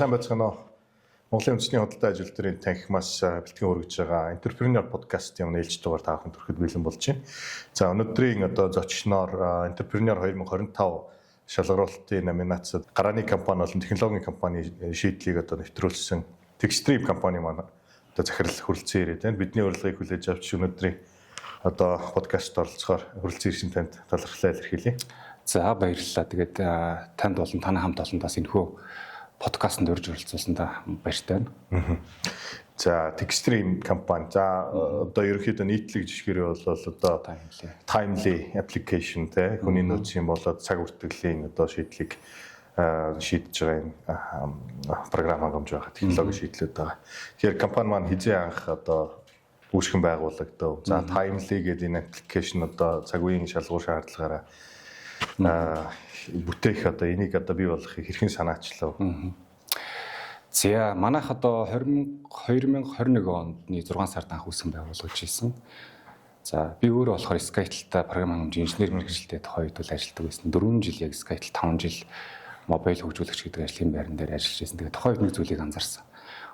Сайн байцгаана уу. Монголын үндэсний худалдаа ажилтнуудын танхимаас бэлтгэн өргөж байгаа Entrepreneur podcast-ийн ээлж дугаар та бүхэнд хүрэхэд бэлэн болж байна. За өнөөдрийн зочноор Entrepreneur 2025 шалгаруулалтын номинацид гарааны компани болон технологийн компани шийдлийг нэвтрүүлсэн Techstream компани маань захирал хүрэлцэн ирээд байна. Бидний урилгыг хүлээж авч өнөөдрийн подкаст оролцохоор хүрэлцэн ирсэн танд талархлаа илэрхийлье. За баярлалаа. Тэгээд танд болон танай хамт олон бас энэхүү подкастт урьж оролцуулсандаа баяртай байна. За Techstream компани. За ерөнхийдөө нийтлэг жишгэрээ бол timely application те хүний нөөцийн болоод цаг үртгэлийн шийдлийг шийдэж байгаа програм хангамж байгаа технологи шийдлүүд байгаа. Тэгэхээр компани маань хизээ анх үүсгэн байгуулагдав. За timely гэдэг энэ application цаг үеийн шалгуур шаардлагаараа бүтээх энийг бий болгохыг хэрхэн санаачлав? За манайх 2021 оны 6 сард анх үүсгэн байгуулагдаж ирсэн. За би өөрөө болохоор Skytel-та програм хангамжийн инженер мэргэжилтэд тухайн үед ажилладаг байсан. 4 жил яг Skytel 5 жил мобайл хөгжүүлэгч гэдэг ажлын байран дээр ажиллаж байсан. Тэгээд тухайн үед нэг зүйлийг анзаарсан.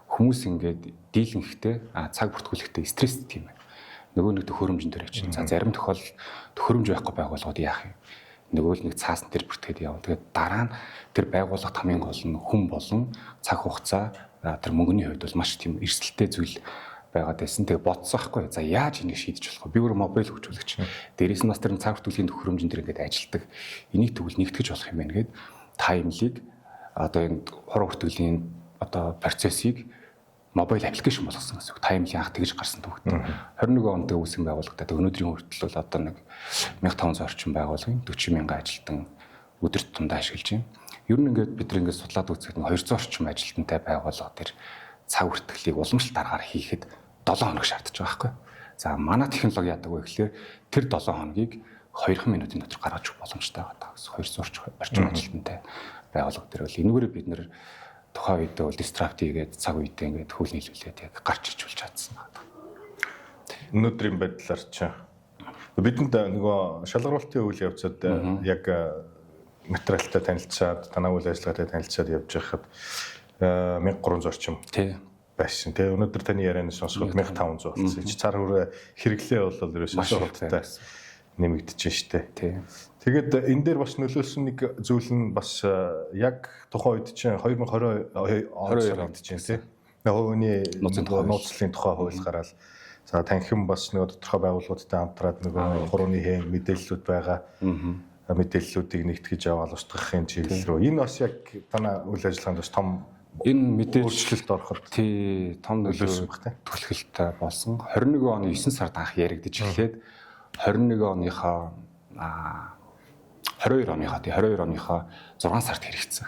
Хүмүүс ингээд дийлэнхтэй цаг бүртгүүлэхдээ стресстэй тийм байна. Нөгөө нэг төхөөрөмжн дээр очив. За зарим тохиолдолд төхөөрөмж байхгүй байгууллагууд яах юм? Нөгөө л нэг цаасан дээр бүртгээд явна. Тэгээд дараа нь тэр байгууллагт хамгийн гол нь хүн болон цаг хугацаа тэр мөнгөний хувьд бол маш тийм эрсдэлтэй зүйл байгаад байсан. Тэгээ бодсон байхгүй. За яаж энийг шийдэж болох вэ? Би өөрөө мобайл хөгжүүлэгч. Дээрээс нь бас тэр цаг бүртгүүлийн төхөөрөмжн дээр ингээд ажилдаг. Энийг тэгвэл нэгтгэж болох юм байна гэд таймлиг энэ хор хүртгэлийн процессыг мобайл аппликейшн болгосон гэсэн үг. Таймли анх тэгж гарсан төвхөд. 21 онд үүсгэн байгуулагдаад өнөөдрийн хүртэл бол 1500 орчим байгууллагын 40 мянган ажилтан өдөр тутамдаа ашиглаж байна. Ер нь ингээд бид нар судлаад үзэхэд 200 орчим ажилтнтай байгууллага төр цаг үртгэлийг уламжлалт аргаар хийхэд 7 хоног шаардаж байгаа байхгүй. За манай технологи яадаг вэ гэхээр тэр 7 хоногийг 2 минутын дотор гаргаж өгөх боломжтой байгаа. 200 орчим ажилтнтай байгууллага төр бол энэгээр бид нар тухайн үед бол disrupt хийгээд цаг үедээ ингээд хөл нийлүүлээд яг гарч иж болж чадсан байна. Өнөөдрийн байдлаар ч бидэнд нөгөө шалгаруулалтын үйл явцад яг материалтай танилцаад, танай үйл ажиллагаатай танилцаад явж байхад 1300 орчим байсан. Тэгээ өнөөдөр таны ярианы сонсоход 1500 болсон. Цар хүрээ хэрэглээ бол ерөөсөө шууртай нэмэгдэж штэ. Тэгээд энэ дээр бас нөлөөлсөн нэг зүйл нь бас яг тухайн үед чинь 2020 онд санагдаж байна тийм. Хувийн нууцлалын тухай хууль гараад за танхим бас нөгөө тодорхой байгууллагуудтай хамтраад нөгөө хурууны хээн мэдээллүүд байгаа. Мэдээллүүдийг нэгтгэж аваад устгахын чиглэл рүү. Энэ бас яг танай үйл ажиллагаанд бас том энэ мэдээлэлд ороход том нөлөөлсөн түлхэлт болсон. 21 оны 9 сард анх яригдж эхлээд 21 оныхоо 22 оныхоо 6 сард хэрэгцсэн.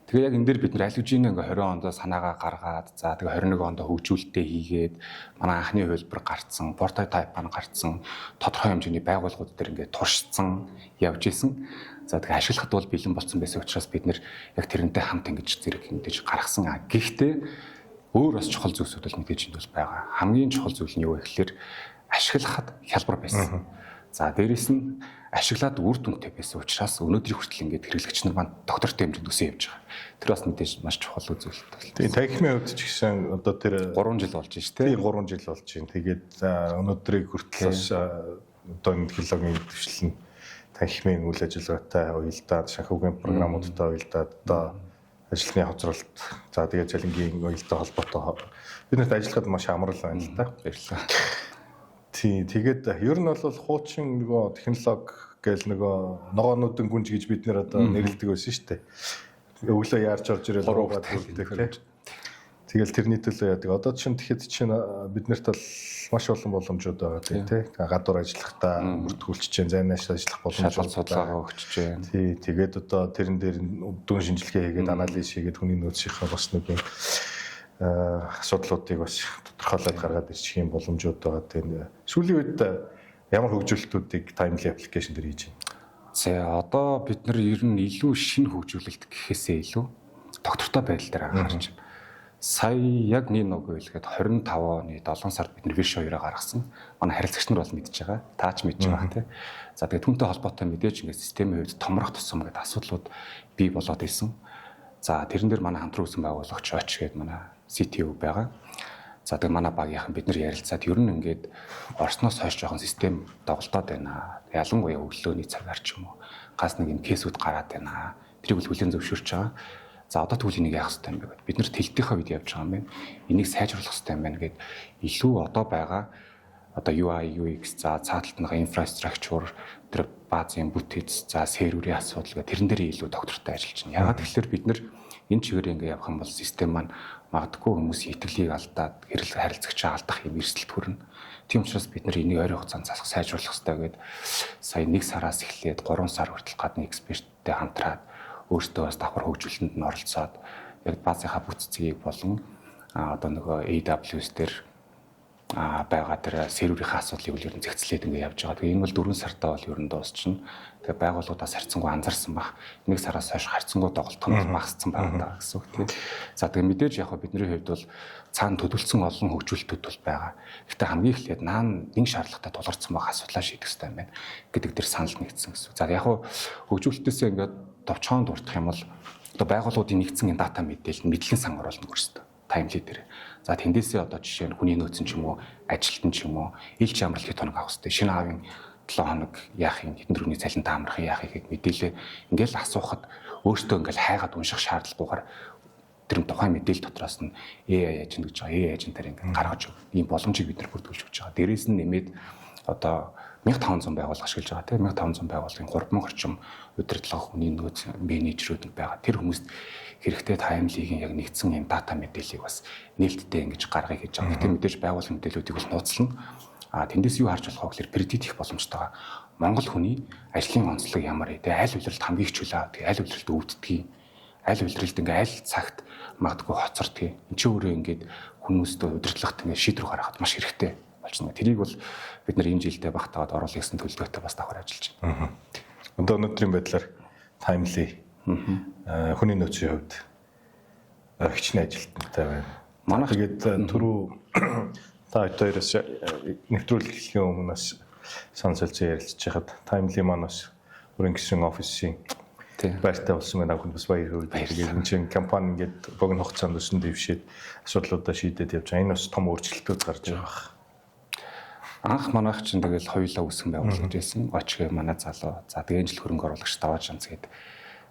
Тэгээ яг энэ дээр бид нар алюжин 20 онд санаагаа гаргаад за тэгээ 21 онд хөгжүүлэлтээ хийгээд манай анхны хувилбар гарцсан, прототип нь гарцсан, тодорхой хэмжээний байгууллагууд дээр ингээд туршсан явж исэн. За тэгээ ашиглахад бол бэлэн болсон байсан учраас бид нар яг тэрнтэй хамт ингэж зэрэг ингэж гаргасан. Гэхдээ өөр бас чухал зүйлсүүд л мэдээж энд бол байгаа. Хамгийн чухал зүйл нь юу вэ гэхээр ашиглахад хялбар байсан. За дээрэс нь ашиглаад үр дүнтэй байсан учраас өнөөдрийн хүртэл ингээд хэрэглэгч нар маань доктортой хэмжээнд өсөө явж байгаа. Тэр бас мэдээж маш чухал үзүүлэлт байна. Тийм танхимын хувьд ч гэсэн тэр 3 жил болж байна шүү дээ. Тийм 3 жил болж байна. Тэгээд өнөөдрийн хүртэл бас энэ технологийн дэвшлэл нь танхимын үйл ажиллагаатай уялдаад шахуугийн програмуудтай уялдаад ажлын хоцролт за тэгээд цалингийн уялдаа холбоотой биднэрт ажиллахад маш амрал байна л да. Баярлалаа. Тийм тэгээд ер нь бол хуучин нөгөө технологи гээл нөгөө ногоонуудын гүнж гэж бид нэр нэрлэдэг байсан шүү дээ. Өглөө яарч орж ирэл руугаад үлдэх тийм. Тэгэл тэрний төлөө яадаг. Одоо чинь тэгэхэд чинь биднэрт бол маш олон боломжууд байгаа тийм. Гадуур ажиллахдаа бүртгүүлж чинь зайнаас ажиллах боломжууд судалгаа өгч чинь. Тийм тэгээд одоо тэрэн дээр дүн шинжилгээ хийгээд анализ хийгээд хүний нөөцийнхээ бас нэг асуудлуудыг бас тодорхойлоод гаргаад ирчих юм боломжууд байгаа. Тэгээд сүүлийн үед ямар хөгжүүлэлтүүдийг timely application дээр хийж байна? За одоо бид нар ер нь илүү шинэ хөгжүүлэлт гэхээсээ илүү доктортой байдал дээр анхаарч байна. Сая яг нэг үгэлгээд 25 оны 7 сард бид нар Vision 2-аа гаргасан. Манай харилцагч нар бол мэдж байгаа. Таач мэдж байгаа тийм. За тэгээд түүнтэй холбоотой мэдээж ингээд системийн хувьд томрох тусам гэдэг асуудлууд бий болоод ирсэн. За тэрэн дээр манай хамтран үүсгэн байгуулагч Оч гэдэг манай CTO байгаа. За тэгээ манай багийнхан бид нар ярилцаад ер нь ингээд Орсноос хойш жоохон систем доголдоод байна. Ялангуяа өглөөний цагаар ч юм уу гас нэг юм кейсүүд гараад байна. Тэрийг хүлээн зөвшөөрч байгаа. За одоо тэгвэл энийг яах хэрэгтэй юм бэ? Бид нар тэлтийнхаа үед явж байгаа юм байна. Энийг сайжруулах хэрэгтэй юм байна гэд илүү одоо байгаа одоо UI, UX за цааталтныхаа инфраструктур тэр баазын бүтэц за серверийн асуудал гэх тэрэн дээр илүү доктортой ажиллаж байна. Ягаад тэгэхээр бид нар энэ чигээр ингэ явах юм бол систем маань магадгүй хүмүүсийн итгэлийг алдаад харилцагчаа алдах юм эрсдэлт хүрнэ. Тийм учраас бид нар энийг ойрын хугацаанд засах сайжруулах хэрэгтэй гэдэг сая 1 сараас эхлээд 3 сар хүртэл гадны эксперттэй хамтраад өөртөө бас давхар хөгжүүлэлтэнд нь оролцоод яг баазынхаа бүтцийг болон одоо нөгөө AWS дээр байгаа тэр серверийнхаа асуудлыг үл ер нь зэгцлээд ингэ явж байгаа. Тэгээ энэ бол 4 сартаа бол ер нь дуусчихна. Тэгээ байгууллагуудаас харьцангуй анзаарсан баг. 1 сараас хойш харьцангуй доголдох нь багассан байна гэсэн үг тийм. За тэгээ мэдээж яг бидний хувьд бол цаана төдөлсөн олон хөгжүүлэлтүүд бол байгаа. Гэхдээ хамгийн эхлээд наан нэг шаардлагатай тулгарсан баг асуудлаа шийдэх хэрэгтэй юм байна гэдэг дээр санал нэгдсэн гэсэн. За яг хөгжүүлэлтээсээ ингээд товчхон дурдах юм бол одоо байгууллагуудын нэгдсэн дата мэдээлэл мэдлэгийн сан оруулна гэсэн таймли дээр. За тэндээсээ одоо жишээ нь хүний нөөцөн ч юм уу, ажилтан ч юм уу, ил чамрал хэд хоног авах хэрэгтэй. Шинэ аавын 7 хоног яах юм, хэдэн дөрөвний цалинтай амрах яах их мэдээлэл ингээл асуухад өөртөө ингээл хайгаад унших шаардлагагүйгээр тэр тухайн мэдээлэл дотроос нь AI agent гэж байгаа. AI agent-аар ингээд гаргаж ийм боломжийг бид нар бүрдүүлж өгч байгаа. Дээрээс нь нэмээд одоо 1500 байгууллага ашиглаж байгаа тийм 1500 байгууллагын 3000 орчим удирдлага хүний нөөц менежерүүд байгаа. Тэр хүмүүст хэрэгтэй таймлигийн яг нэгдсэн юм дата мэдээллийг бас нээлттэй ингэж гаргахыг хийж байгаа. Гэтэ мэдээж байгууллагын мэдээллүүдийг бол нууцлана. Тэндээс юу харж болох вэ гэхээр предикт хийх боломжтой байгаа. Монгол хүний ажлын онцлог ямар вэ? Аль улиралд хамгийн их чөлөө авдаг, аль улиралд өвддөг, аль улиралд ингээ аль цагт магадгүй хоцордог. Энд чинь өөрөө ингээд хүмүүстээ удирдлагт ингээ шийдвэр гаргахад маш хэрэгтэй болчихно. Тэрийг бол бид нар энэ жилдээ багтаагаад оруулах гэсэн төлөвлөгөөтэй бас давхар ажиллаж байна. Одоо өнөөдрийн байдлаар таймли хүний нөөцийн хувьд хичнээн ажилтнтай байна. Манай тэгээд түрүү та хоёроос нэвтрүүлгийн өмнөөс сонсолцоо ярилцж байхад таймли манаас бүрэн гисэн офисын байртай болсон байна. Хүн бас баяр хүргэе. Тэгээд энэ чинь компани ингээд богино хугацаанд өсөн дэвшээд асуудлуудаа шийдээд явж байгаа. Энэ бас том өөрчлөлтүүд гарч байгаа. Анх манайх чинь тэгэл хоёулаа үсгэн байгуулж байсан. Очгээ манай залуу. За тэгээд жил хөрөнгө оруулагч даваад шанц гээд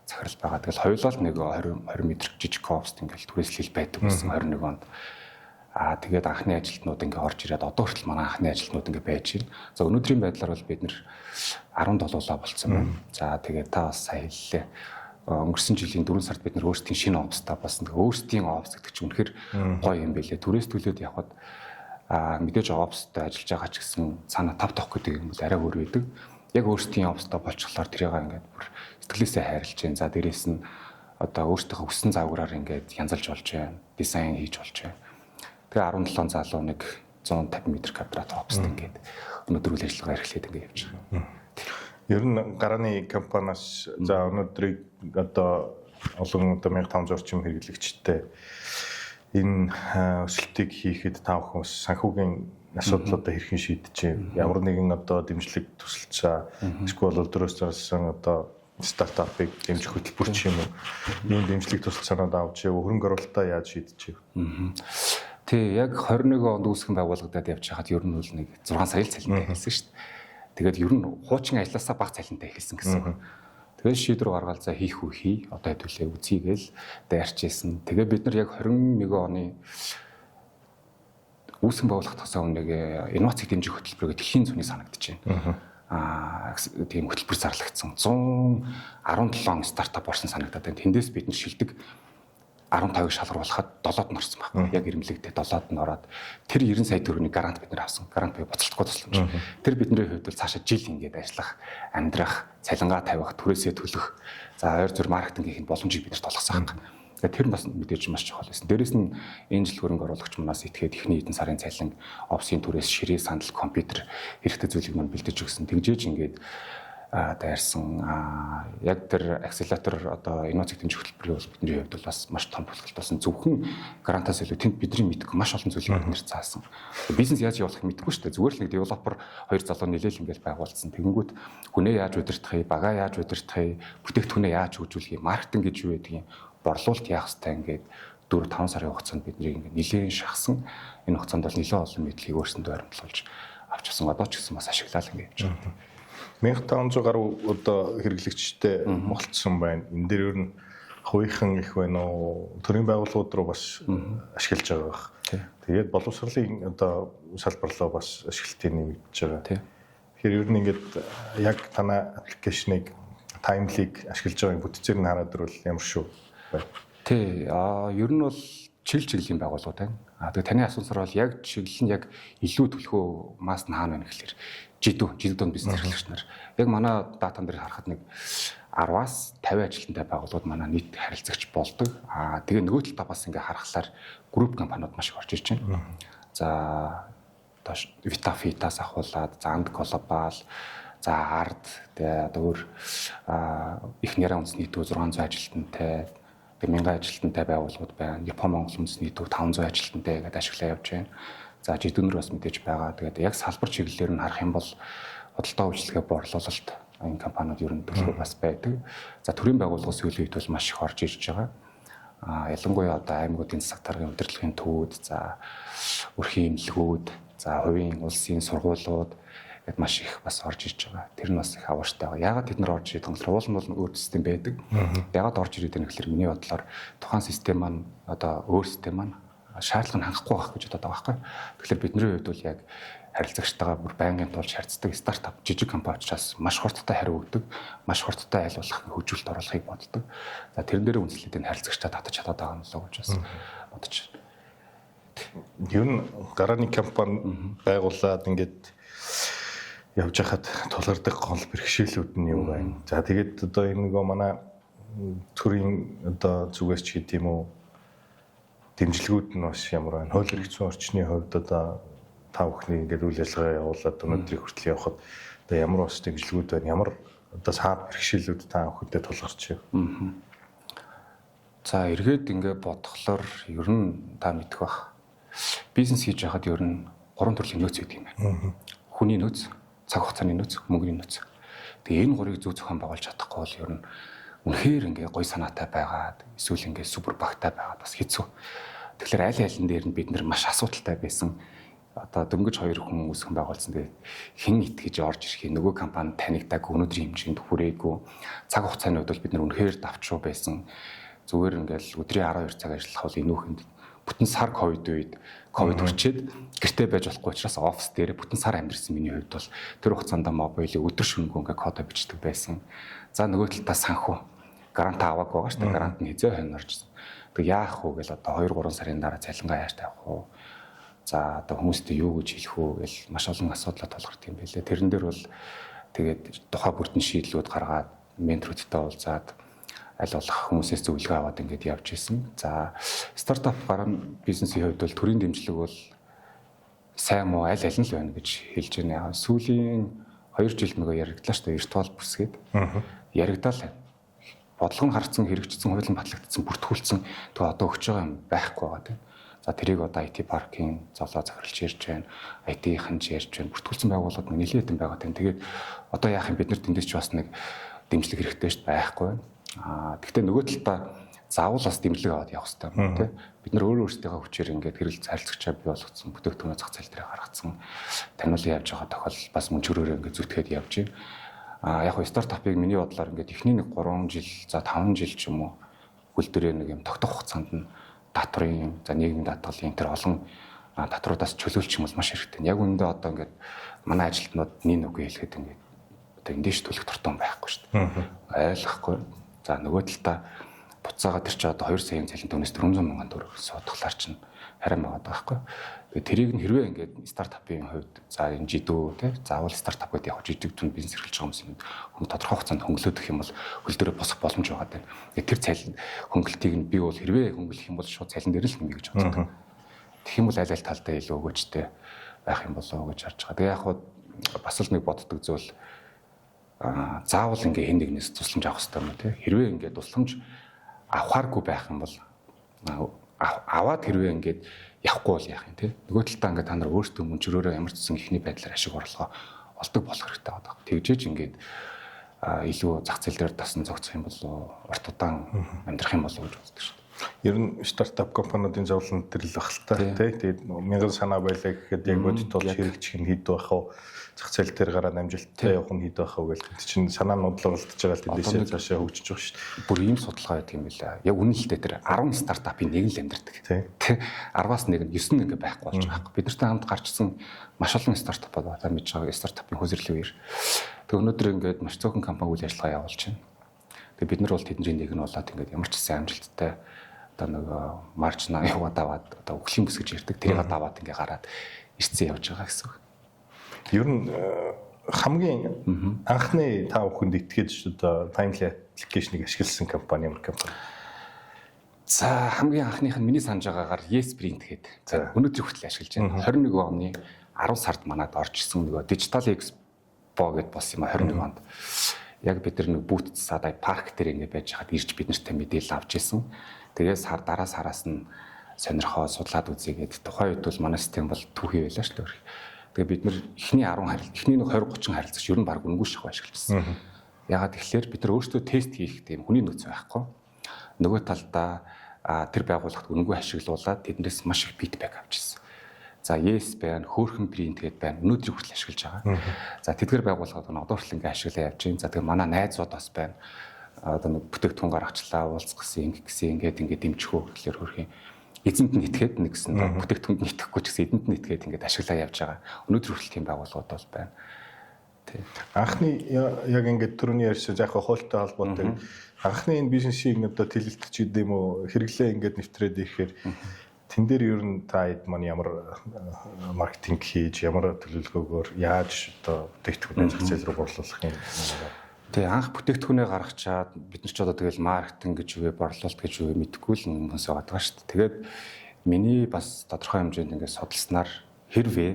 захирал байгаа. Тэгэл хоёулаа л нэг 20 м жижиг коопст ингээл түрээслэл байдаг байсан 21 онд. Тэгээд анхны ажилтнууд ингээ орж ирээд одоо хүртэл манай анхны ажилтнууд ингээ байж байна. За өнөөдрийн байдлаар бол бид нэр 17 болцсон байна. За тэгээд та бас сая хэллээ. Өнгөрсөн жилийн 4 сард бид нэр өөрсдийн шинэ офстай болсон. Тэгээд өөрсдийн офс гэдэг чинь үнэхээр гоё юм байлээ. Түрээс төлөөд явхад мэдээж офстай ажиллаж байгаа ч гэсэн цаана тав тох гэдэг юм бол арай өөр байдаг. Яг өөрсдийн офстой болчихлоор тэрийг ингээд бүр сэтгэлээсээ хайрлаж байна. За дээрэс нь одоо өөртөөхөө өссөн загвараар ингээд янзалж болж байна. Дизайн хийж болж байна. Тэгээ 17 залуу нэг 150 м2 офст ингээд өнөөдөр үйл ажиллагаа эрхлээд ингээд явж байгаа. Ер нь гарааны компаниас за өнөөдрийг одоо олон одоо 1500 орчим хэрэглэгчтэй энэ өсөлтийг хийхэд та бүхэн санхүүгийн асуудлуудаа хэрхэн шийдэж ямар нэгэн одоо дэмжлэг төсөлцөө эсвэл өдрөөс зарсан одоо стартапыг дэмжих хөтөлбөр ч юм уу ийм дэмжлэг төсөлцөөнүүд авч хөрөнгө оруулалтаа яаж шийдэж вэ? Тий, яг 21 онд үүсгэн байгуулагдаад явж хахад ер нь бол нэг 6 сарын цалинтай хэлсэн шүү дээ. Тэгээд ер нь хуучин ажилласаа бага цалинтай хэлсэн гэсэн. Тэгээд шийдвэр гаргаад за хийх үү хий. Одоо хэдүүлээ үзьгээл дайрчээсэн. Тэгээд бид нар яг 21 оны үүсгэн байгуулах тусаа нэг инновацийг дэмжих хөтөлбөрөөр дэлхийн зүүнний санагдаж байна. Тийм хөтөлбөр зарлагдсан. 117 стартап орсон санагдаад байна. Тэндээс бид нар шилдэг 15-ыг шалгаруулахад 7-д нь орсон байна. Яг ирэмлэгдээ 7-д нь ороод тэр 90 сая төгрөгийн грант бид нар авсан. Грант бай боцолтгүй тусламж. Тэр бидний хувьд бол цаашаа жил ингээд ажиллах, амьдрах, цалингаа тавих, түрээсээ төлөх, за ойр зур маркетингийн боломжийг бид нар толгосон байна. Тэгэхээр тэр бас мэдээж маш чухал байсан. Дээрээс нь энэ жил хөрөнгө оруулагч манаас итгээд ихний хэдэн сарын цалин, офсын түрээс ширээ, сандал, компьютер хэрэгтэй зүйлийг мань бэлдэж өгсөн. Тэгжээж ингээд дайрсан яг тэр акселератор одоо инновац дэмжих хөтөлбөрийн бол бидний хувьд бол бас маш том тусгалт болсон. Зөвхөн грантаас илүү тэнд бидний мэдгүй маш олон зүйлийг бид нэр заасан. Бизнес яаж явуулах мэдэхгүй шүү дээ. Зүгээр л нэг девелопер хоёр залуу нэлээл ингээл байгуулсан. Тэгэнгүүт хүнээ яаж удирдахыг, багаа яаж удирдахыг, бүтээгдэхүүнээ яаж хөгжүүлэхийг, маркетинг гэж юу байдгийг борлуулалт яах хэрэгтэй ингээд 4-5 сарын хугацаанд бидний ингээд нэлээд шахсан энэ хугацаанд бол нэлээд олон мэдлэгийг өөрсөндөө баримтлуулж авчихсан. Одоо ч гэсэн бас ашиглаад ингээд явж байна. 1500 гаруй одоо хэрэглэгчтэй болцсон байна. Энэ дээр ер нь хувийнхан их байна уу? Төрийн байгууллагууд руу бас ашиглаж байгаа бах. Тэгээд боловсролын одоо салбарлаа бас ашиглалтыг нэмэгдэж байгаа. Тэгэхээр ер нь ингээд яг танай аппликейшнийг таймлиг ашиглаж байгаа бүтцээр нь хараад ирвэл ямар шүү байна. Ер нь бол чиглэлийн байгууллагууд байна. Тэгээд таны асуусаар бол яг чиглэл нь яг илүү төлхөө масс нь хаана байна гэхэлэр жидүүн бизнес эрхлэгч нар яг манай датан дээр харахад нэг 10-аас 50 ажилтнтай байгууллагууд манай нийт харилцагч болдог. Тэгээ нөгөө талдаа бас ингээ харахаар групп компаниуд маш их орж ирж байна. За одоо Vita-Fitаас ахуулаад, за Анд Global, за Ard, тэгээ одоо өөр их нэрийн үндэсний төв 600 ажилтнтай, тэгээ 1000 ажилтнтай байгууллагууд байна. Япон Монгол үндэсний төв 500 ажилтнтай гэдэг ашиглаа явж байна. За жидүүнэр бас мэдээж байгаа. Тэгээд яг салбар чиглэлээр нь харах юм бол худалдаа үйлчлэгээ борлуулалт энэ компаниуд ер нь төлөв бас байдаг. За төрийн байгууллагын сүүлийн үед бол маш их орж ирж байгаа. Ялангуяа одоо аймагуудын засаг даргын удирдлагын төвүүд, за өрхийн эмнэлгүүд, за хувийн улсын сургуулиуд гэд маш их бас орж ирж байгаа. Тэр нь бас их аваартай байгаа. Яагаад тэд нар орж ирэх юм бол уул нь өөр систем байдаг. Яагаад орж ирээд байна гэхээр миний бодлоор тухайн систем маань одоо өөр систем маань шаардлага нь хангахгүй байх гэж бодоод байгаа байхгүй. Тэгэхээр бидний хувьд бол яг харилцагчтайгаа бүр байнгын тулж харьцдаг стартап жижиг компани учраас маш хурдтай хариу өгдөг, маш хурдтай айл болох хөгжүүлэлт оруулахыг боддог. За тэрэн дээр үндэслээд энэ харилцагчтай татаж чадаад байгаа юм лөө гэж бас бодож байна. Ер нь гарааны компани байгуулад ингээд явж хахад тулгардаг гол бэрхшээлүүд нь юу байна? За тэгээд одоо энэ нөгөө манай төрийн одоо зүгээс ч гэдэг юм уу дэмжлэгүүд нь бас ямар байна? Хууль эрх зүйн орчны хувьд одоо та бүхний ингээд үйл ажиллагаа явуулаад өнөөдрийг хүртэл явахад одоо ямар бас дэмжлэгүүд байна? Ямар одоо саад бэрхшээлүүд та бүхэндээ тулгарч байна? За эргээд ингээд бодглохлоор ер нь та мэдэх бах. Бизнес хийж байхад ер нь 3 төрлийн нөөц байдаг юм байна. Хүний нөөц, цаг хугацааны нөөц, мөнгөний нөөц. Тэгээ энэ гурыг зөв зөвхөн байгуулж чадахгүй бол ер нь үнэхээр ингээ гой санаатай байгаад эсвэл ингээ супер багтай байгаад бас хэцүү. Тэгэхээр аль алин дээр нь бид нар маш асуудалтай байсан. Одоо дөнгөж 2 хүн үүсгэн байгуулсан. Тэгээд хэн итгэж орж ирэх нөгөө компани танигдаг өнөөдрийн хэмжээнд хүрээгүй. Цаг хугацааны хувьд бид нар үнэхээр давчуу байсан. Зүгээр ингээл өдрийн 12 цаг ажиллах бол энүүхэнд бүтэн сар ковид үед ковид хүрчээд гэртээ байж болохгүй учраас офис дээр бүтэн сар амьдэрсэн миний хувьд бол тэр хугацаанд мобилыг өдөр шөнөгүй ингээ кодо бичдэг байсан. За нөгөө талдаа санхүү грант аваагүй байгаа шүү дээ. Грант нь хизээ хойно оржсэн. Тэг яах вэ гэл одоо 2-3 сарын дараа цалингаа яаж тавих вэ? За одоо хүмүүстээ юу гэж хэлэх вэ гэл маш олон асуудал тулгардаг юм байлээ. Тэрэн дээр бол тэгээд тухай бүрдэн шийдлүүд гаргаад менторудтай уулзаад аль болох хүмүүсээс зөвлөгөө аваад ингээд явж исэн. За стартап гарааны бизнесийн хувьд бол төрийн дэмжлэг бол сайн муу аль аль нь л байна гэж хэлж байна. Сүүлийн 2 жил нөгөө яригдлаа шүү дээ. Виртуал бүсгээд яригдал бодлого нь харцсан, хэрэгжсэн, хуулийн батлагдсан, бүртгүүлсэн тэг одоо өгч байгаа юм байхгүй байгаа тийм. За тэрийг одоо IT паркийн золоо захирлж ярьж байна. IT-ийн ч ярьж байна. Бүртгүүлсэн байгууллагууд нэлээд хэдэн байгаа тийм. Тэгээд одоо яах юм бид нар тэндээс ч бас нэг дэмжлэг хэрэгтэй шүү дээ байхгүй байна. Гэхдээ нөгөө талдаа заавал бас дэмжлэг аваад явах хэрэгтэй юм тийм. Бид нар өөрөө өөрсдийнхөө хүчээр ингээд хэрэгэл харилцагчаа бий болгоцсон, бүтээгдэхүүнээ зах зээл дээр гаргацсан, таниулан явж байгаа тохиол бас мөн чөрөөрөө ингээд зүтгээд явж байна. Яг нь стартапыг миний бодлоор ингээд эхний нэг 3 жил, за 5 жил ч юм уу хөл дөрөө нэг юм тогтох хугацаанд нь татврын, за нийгмийн даатгалын тэр олон татваруудаас чөлөөлчих юм бол маш хэрэгтэй. Яг үүндээ одоо ингээд манай ажилтнууд нэг үгүй хэлэхэд ингээд одоо эндээш төлөх дуртай байхгүй шүү дээ. Ойлгохгүй. За нөгөө талдаа буцаага тэр чи одоо 2 сая цалин төгнөөс 400 мянган төгрөг суудахлаар чинь харин байгаа байхгүй. Тэгээ тэрийг нь хэрвээ ингээд стартапын хувьд за энэ жидүү тий заавал стартап гэдэг яг жижиг дүн бизнес эрхэлж байгаа хүмүүс юм хүн тодорхой хугацаанд хөнгөлөөдөх юм бол хөл дөрөө босох боломж байгаа дээ. Тэр цалин хөнгөлтийг нь би бол хэрвээ хөнгөлөх юм бол шууд цалин дээр л хэмээх гэж боддог. Тэгэх юм бол аль аль талдаа илүү өгөөжтэй байх юм болоо гэж харж байгаа. Тэгээ яг бас л нэг боддог зүйл заавал ингээ хэн нэгнээс тусламж авах хэрэгтэй юм тий. Хэрвээ ингээ тусламж авахааргүй байх юм бол аваад хэрвээ ингээд явахгүй бол яах юм те нөгөө талдаа ингээд та нар өөртөө мөн чөрөөрөө ямар ч гэсэн ихний байдлаар ашиг орлогоо олдог болох хэрэгтэй байдаг. Тэгжээж ингээд илүү зах зээл дээр дасан зогцох юм бол урт удаан амьдрах юм болов уу гэж боддог шүү. Ер нь стартап компаниудын зовлон төр л баг л та тий. Тэгээд 1000 санаа байлаа гэхэд яг бодит бол хэрэгжих нь хэд байх вэ? Зах зээл дээр гараад амжилттай явах нь хэд байх вэ гэх чинь санаа нь бодлоголдож байгаа л тэндээсээ цаашаа хөгжиж байгаа шүү дээ. Бүр ийм судалгаа байдаг юм билээ. Яг үнэлэлтэй тэр 10 стартапын нэг л амьдардаг. Тий. 10-аас нэг нь 9 ингээ байхгүй болж байгаа байхгүй. Бид нартай хамт гарчсан маш олон стартапууд байна мэдж байгаа стартапын хөөсрөлийн үеэр. Тэг өнөөдөр ингээд маш цөөхөн компани үйл ажиллагаа явуулж байна. Тэг бид нар бол тэдний нэг нь болоод ингээд ямар ч сайн амжилттай нөгөө маржнаа яваад аваад одоо өглийн бүс гэж ярьдаг тэрийг даваад ингээ гараад ирцэн явж байгаа гэсэн үг. Ер нь хамгийн анхны та бүхэнд итгэж одоо Timely аппликейшнийг ашигласан компани ямар компани? За хамгийн анхных нь миний санаж байгаагаар YesPrint гэдэг. Өнөөдөр хүртэл ашиглаж байна. 21 оны 10 сард манад орж исэн нөгөө Digital Expo гэдээ болсон юм а 21 онд. Яг бид нар нэг бүүт садай парк дээр ингээ байж хаад ирж бид нартай мэдээлэл авч исэн. Тэгээд дараа сараас нь сонирхоо судлаад үзье гэдэг. Тухайн үед бол манай систем бол түүхий байлаа шүү дээ. Тэгээд бид нар эхний 10 харилцаа, эхний нэг 20 30 харилцагч ер нь баг үнгүй шахав ашиглажсэн. Ягаад тэгэхээр бид нар өөрсдөө тест хийх тийм хүний нөөц байхгүй. Нөгөө талдаа тэр байгууллагт үнгүй ашиглуулад тэднээс маш их фидбек авчихсан. За Yes байна, хөөрхөн Print гэдээ байна. Өнөөдрийг хүртэл ашиглаж байгаа. За тэдгээр байгууллагууд одоо хүртэл ингээ ашиглаа явж байна. За тэгээд манай найзууд бас байна. Одоо нэг бүтээгдэхүүн гаргачлаа уулзах гэсэн ингээд дэмжихүү гэхэлэр хөрхийн эзэнд нь итгээд нэгсэн бүтээгдэхүүнд нь итгэхгүй ч гэсэн эзэнд нь итгээд ингээд ашиглаа явж байгаа. Өнөөдөр хүртэл тийм байгууллагууд бол байна. Тий. Анхны яг ингээд түрүүний ярьсан яг хуультай холбоотой анхны энэ бизнесийг одоо тэлэлтч гэдэг юм уу хэрэглээ ингээд нэвтрээд ирэхээр тэн дээр ер нь та хэд маань ямар маркетинг хийж ямар төлөвлөгөөгөөр яаж одоо бүтээгдэхүүнээ зах зээл рүү борлуулах юм. Тэгээ анх бүтээгдэхүүнээ гаргачаад бид нар ч одоо тэгэл маркетинг гэж үгүй борлуулалт гэж үгүй мэдэхгүй л хүмүүс байгаа даа шүү дээ. Тэгээд миний бас тодорхой хэмжээнд ингээд судалснаар хэрвээ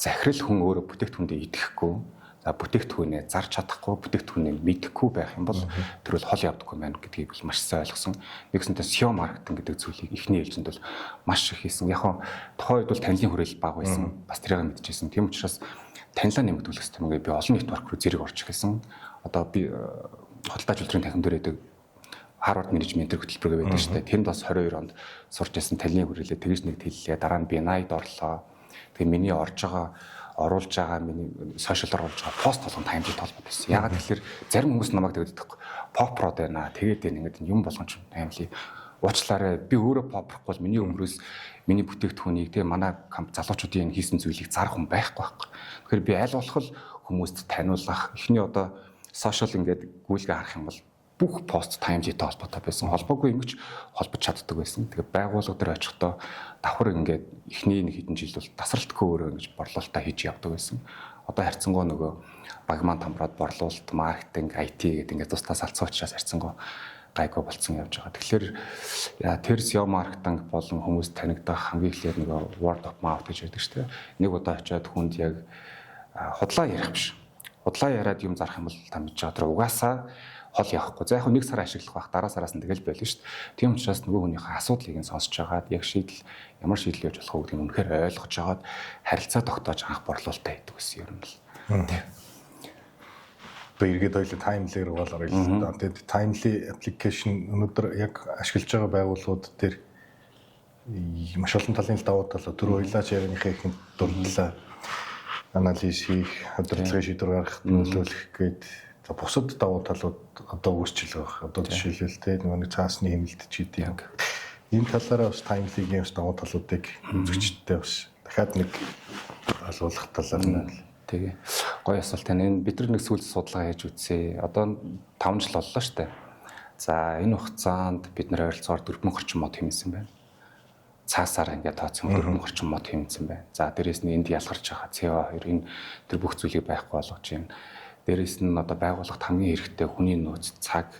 захирал хүн өөрөө бүтээгдэхүүндээ итгэхгүй за бүтээгдэхүүнээ зарж чадахгүй бүтээгдэхүүнээ мэдэхгүй байх юм бол тэр бол хол явдаггүй маань гэдгийг бол маш сайн ойлгосон. Нэгсэнтэй SEO маркетинг гэдэг зүйлийг эхний ээлжинд бол маш их хийсэн. Яг нь тухайн үед бол танилын хүрээлэл бага байсан. Бас тэрийг мэдчихсэн. Тийм учраас танилаа нэмэгдүүлэх систем ингээд би олон нэтворк руу зэрэг орж ирсэн. Одоо би худалдаа үйлдвэрийн танхим дээр байдаг Harvard Management хөтөлбөр байдаг шүү дээ. Тэнд бас 22 онд сурч байсан танилын хүрээлэл тэгж нэг хэллээ. Дараа нь би 80-д орлоо. Тэгээ миний оруулж байгаа миний сошиалаар оруулж байгаа пост болгон Timely толгой байсан. Ягаад гэвэл зарим хүмүүс намайг тэгдэг байхгүй. Pop prod байна. Тэгээд ингээд юм болгон ч Timely уучлаарай. Би өөрөө pop prod миний өмнөөс миний бүтээгдэхүүнийг тэгээ манай залуучуудын хийсэн зүйлийг зарах хүн байхгүй байхгүй. Тэгэхээр би аль болох хүмүүст таниулах эхний одоо сошиал ингээд гүйлгээ харах юм бол бүх пост Timely-тэй холбоотой байсан. Холбоогүй юм ч холбож чаддаг байсан. Тэгээ байгууллага дээр очихдоо давхар ингээд эхний нэг хэдэн жил бол тасралтгүй өөрөө ингэж борлуулалтаа хийж явдаг байсан. Одоо харьцангуй нөгөө багман тамраад борлуулалт, маркетинг, IT гэдэг ингээд тусдаа салцсан учраас харьцангуй гайгүй болцсон явж байгаа. Тэгэхээр тэр SEO маркетинг болон хүмүүс танигдах хамгийн эхлээд нөгөө word of mouth гэж байдаг шүү дээ. Нэг удаа очиад хүнд яг худлаа ярих биш. Худлаа яриад юм зарах юм бол та мэдж байгаа тэр угаасаа хол явахгүй. За яг нэг сар ашиглах байх дараа сараас нь тэгэл байлаа шүү дээ. Тийм учраас нөгөө хүнийхээ асуудлыг нь сонсож агаад яг ямар шийдэл явуулж болох вэ гэдгийг үнэхээр ойлгож агаад харилцаа тогтоож анх борлуулалтаа хийдэг гэсэн юм л. Тэгээ эргээд ойлоо Timely руу болоорой л да. Тэгээд Timely application өнөөдөр яг ашиглаж байгаа байгууллагууд дээр маш олон талын давуу тал түрүү ойлаач ярианыхаа ихэнд дурдлаа. Анализ хийх, удирдлагын шийдвэр гаргахад нөлөөлөх гээд бусад давуу талууд одоо үүсчил байгаа. Одоо жишээлбэл те нэг цаасны хэмнэлт ч гэдэг юм. Энэ талаараа бас Timely-гийн бас давуу талуудыг үзэгчдтэй бас дахиад нэг олуулах талаар нь. Тэгээ. Гоё асуулт тань. Энэ бид нар нэг сүүл судалгаа хийж үзье. Одоо 5 жил боллоо шүү дээ. За энэ хугацаанд бид нар ойролцоогоор 4,000 орчим мод хэмнэсэн байна. Цаасаар ингээд тооцсон 4,000 орчим мод хэмнэсэн байна. За дээрээс нь энд ялгарч байгаа CO2 энэ тэр бүх зүйлийг байхгүй болгож байна. Дээрээс нь одоо байгууллагт хамгийн хэрэгтэй хүний нөөц, цаг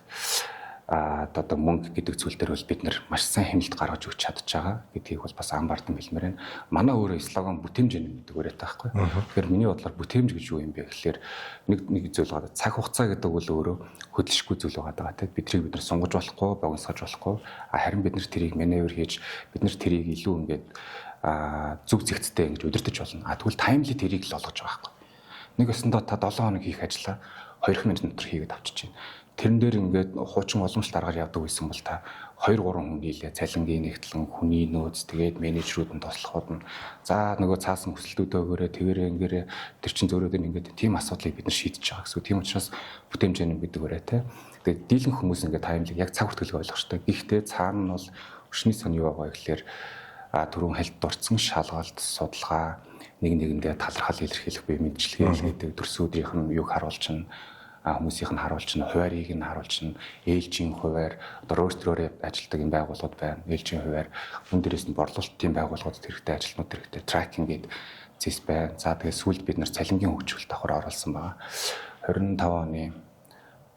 одоо мөнгө гэдэг зүйл дээр бол бид нар маш сайн хэмнэлт гаргаж өгч чадж байгаа гэдгийг бол бас анбаардан хэлмээр байна. Манай өөрөө слоган бүтээмж гэдэг үүрэгтэй байхгүй. Тэгэхээр миний бодлоор бүтээмж гэж юу юм бэ гэхэлэр нэг зүйл байгаа. Цаг хугацаа гэдэг бол өөрөө хөдөлшгүй зүйл байгаа тийм. Бид нар сунгаж болохгүй, богиносгож болохгүй. Харин бид нар тэрийг маневр хийж, бид нар тэрийг илүү ингээд зүг зэгцтэй ингэж удирдах болно. Тэгвэл Timely тэрийг л олгож байгаа байхгүй. Нэг өсөндөө та 7 хоног хийх ажиллаа 2 минут дотор хийгээд авчиж байна. Тэрэн дээр ингээд хуучин уламжлалт аргаар явдаг байсан бол та 2 3 хүн нийлээ цалингийн нэгтлэн хүний нөөц тэгээд менежерүүд нь тослоход нь за нөгөө цаасан хүсэлтүүдээ өгөөрэй тэгээрээ ингээрээ тэр чин зөөрөөд ингээд тийм асуудлыг бид нар шийдэж байгаа гэсэн. Тийм учраас бүтээмжийн гэдэг өрөө те. Тэгээд дийлэн хүмүүс ингээд таймлыг яг цаг хүртэлийг ойлгох хэрэгтэй. Гэхдээ цаана нь бол өшний сон юу байгаа гэхээр түрүүн хальт дурдсан шалгалт судалгаа нэг нэгэндээ талархал илэрхийлэх буй мэдчилгээ гэдэг төрсүүдийнх нь юг харуулчихна. Хүмүүсийнх нь харуулчихна, хуваарийг нь харуулчихна, ээлжийн хуваар одоо роостроор ажилладаг юм байгууллагууд байна. Ээлжийн хуваар мөн дээрээс нь борлуулалтын байгууллагуудад хэрэгтэй ажилтнууд хэрэгтэй тракинг гэдэг зэс байна. За тэгээд сүүлд бид нар цалингийн хөгжүүлэлт давхар оруулсан байгаа. 25 оны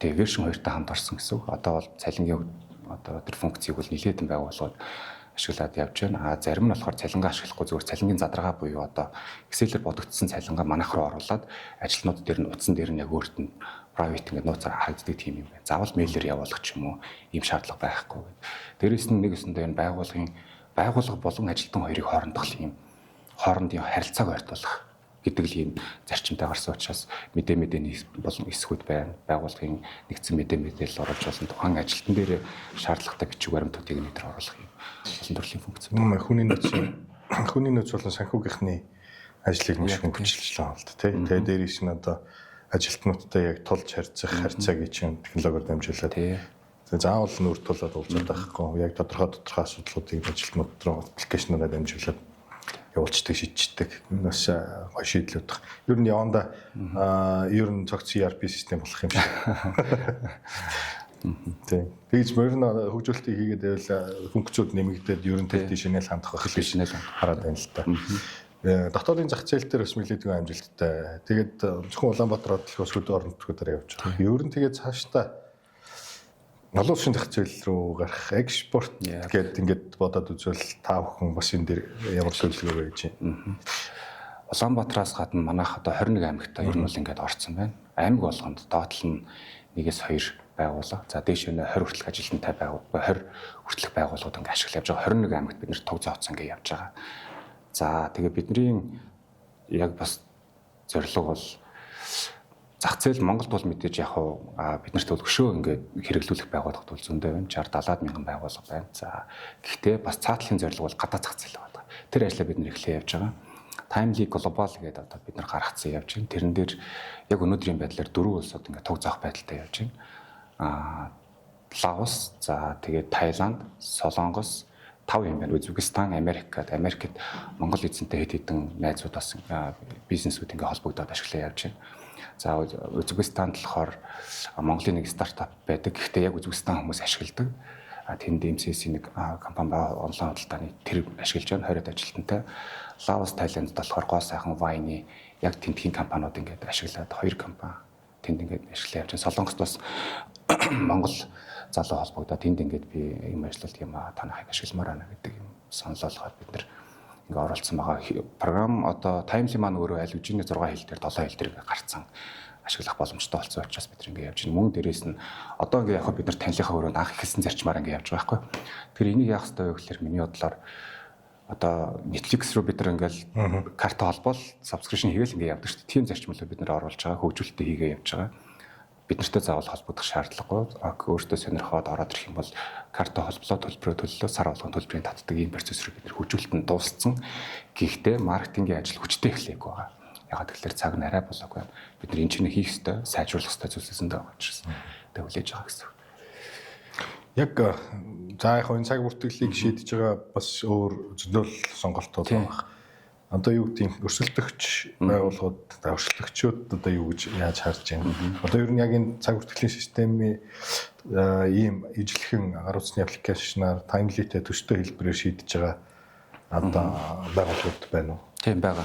тэгээд вершн 2-тай хамт орсон гэсэн үг. Одоо бол цалингийн одоо тэр функцийг бол нэлээдэн байгууллагууд ашиглаад явж байна. Зарим нь болохоор цалингаа ашиглахгүй зүгээр цалингийн задаргаа буюу одоо Excel-ээр бодогдсон цалингаа манайх руу оруулаад ажилтнууд дээр нь утсан дээр нь яг өөрт нь private ингээд нууцаар харагддаг тийм юм байна. Заавал мэйлээр явуулах ч юм уу ийм шаардлага байхгүй. Дээрээс нь нэг өсөндөө энэ байгууллага болон ажилтан хоёрыг хоорондох хоорондын харилцааг ойртуулах гэдэг л ийм зарчимтай гарсан учраас мэдээний болон эсгүүд байна. Байгууллагын нэгдсэн мэдээлэл оруулж болсон тухайн ажилтан дээр шаардлагатай бичиг баримтуудыг нэтер оруулах юм. Олон төрлийн функц. Хүний нөөц болон санхүүгийнхний ажлыг маш их хүчилж байгаа бол тэ. Тэгээд дээрээс нь одоо ажилтнуудтай яг тулж харьцааг чинь технологиор дамжуулаад заавал нүүр тулаад уулзаад байхгүй. Яг тодорхой асуудлуудыг ажилтнууд руу аппликейшнаараа дамжуулаад явуулцдаг, шийдчихдэг. Энэ бас гоё шийдлүүд баг. Ер нь яванда ер нь цогц ERP систем болох юм шиг. Тийм. Тэгж мөрн хөгжүүлэлтийг хийгээд байвал функцүүд нэмэгдээд ер нь тэр тийшнэл хандах байх гэж хараад байна л та. Дотоодын зах зээл дээр бас нэлээдгүй амжилттай. Тэгээд зөвхөн Улаанбаатар хөдөлгөөс хөдөө орон нутгуудаар явж байгаа. Ер нь тэгээд цаашдаа олон улсын зах зээл рүү гарах экспорт гэдэг ингээд бодоод үзвэл та бүхэн бас энэ дээр ямар төлөвлөгөө байж байна. Улаанбаатараас гадна манайх одоо 21 аймагтаа ер нь бол ингээд орцсон байна. Аймаг болгонд доотлол нь 1-2 байгууллага. За дээш нь 20 хүртэлх ажилтнтай байгууллага, 20 хүртэлх байгууллагууд ингээд ашиглаж явж байгаа. 21 аймагт бид нэр төг зооцсон ингээд явж байгаа. За тэгээ бидний яг бас зорилго бол зах зээл Монголд бол мэдээж яг бид нарт бол өшөө ингээд хэрэглүүлэх байгууллагууд бол зөндөө байна. 60-70 мянган байгууллага байна. За гэхдээ бас цаатлын зорилго бол гадаад зах зээл байна. Тэр ажлаа бид нэр эхлэе явж байгаа. Timely Global гэдэг одоо бид нар гаргацсан явж байна. Тэрэн дээр яг өнөөдрийн байдлаар 4 улсууд ингээд туг заах байдалтай явж байна. Лаос, за тэгээд Таиланд, Солонгос 5 юм байна. Үзбекистан, Америкт Монгол эзэнтэй хэд хэдэн найзууд бас бизнесүүд ингээ холбогдоод ашиглаа явж байна. За Үзбекистанд болохоор Монголын нэг стартап байдаг. Гэхдээ яг Үзбекистан хүмүүс ашигладаг. Тэнд MCS нэг компани онлайн худалдааны тэр ашиглаж байна 20-д ажилтнтай. Лаос, Таиланд болохоор гоо сайхан вайны яг тентхийн компаниуд ингээ ашиглаад 2 компани тэнд ингээ ашиглаа явж байна. Солонгост бас Монгол залуу холбогдоод тэнд ингээд би юм ажиллалт юм танахыг ашигламаар байна гэдэг юм сонлоолоход бид нэр ингээд оролцсон байгаа. Програм одоо Timely маань өөрөө аль үжиний 6 хил дээр 7 хил дээр гарцсан ашиглах боломжтой болсон учраас бид ингээд явж байна. Мөн дээрээс нь одоо ингээд яг бид нар танилынхаа өрөөнд анх эхэлсэн зарчмаар ингээд явж байгаа байхгүй. Тэгэхээр энийг яах ёстой вэ гэхээр миний бодлоор одоо Netflix руу бид нар ингээд карта холбоол subscription хийгээл ингээд явдаг шүү дээ. Тийм зарчмыг бид нар оруулж байгаа, хөгжүүлэлтээ хийгээ явж байгаа. Бид нартай заавал холбогдох шаардлагагүй. Өөртөө сонирхоод ороод ирэх юм бол карта холболоо төлбөрөө төллөө сар болгон төлбөрийн татдаг ийм процесс рүү бид нар хөгжүүлэлт нь дууссан. Гэхдээ маркетингийн ажил хүчтэй эхлэегүй байгаа. Ягаад гэвэл цаг нь арай болоогүй байна. Бид нар энэ чинь хийх ёстой, сайжруулах ёстой зүйлсэндээ байгаа учраас тэг хүлээж байгаа гэсэн. Яг за яг энэ цаг бүртгэлийг шийдэж байгаа бас өөр зөндөл сонголтууд байна. Одоо юу гэдэг өрсөлдөгч байгууллагууд, өрсөлдөгчүүд одоо юу гэж яаж харж байна? Одоо ер нь яг энэ цаг бүртгэлийн системийн ийм ижлэхэн гар утасны аппликейшнаар таймлитэй төстэй хэлбэрээр шийдэж байгаа одоо байгууллагууд байна уу? Тийм байгаа.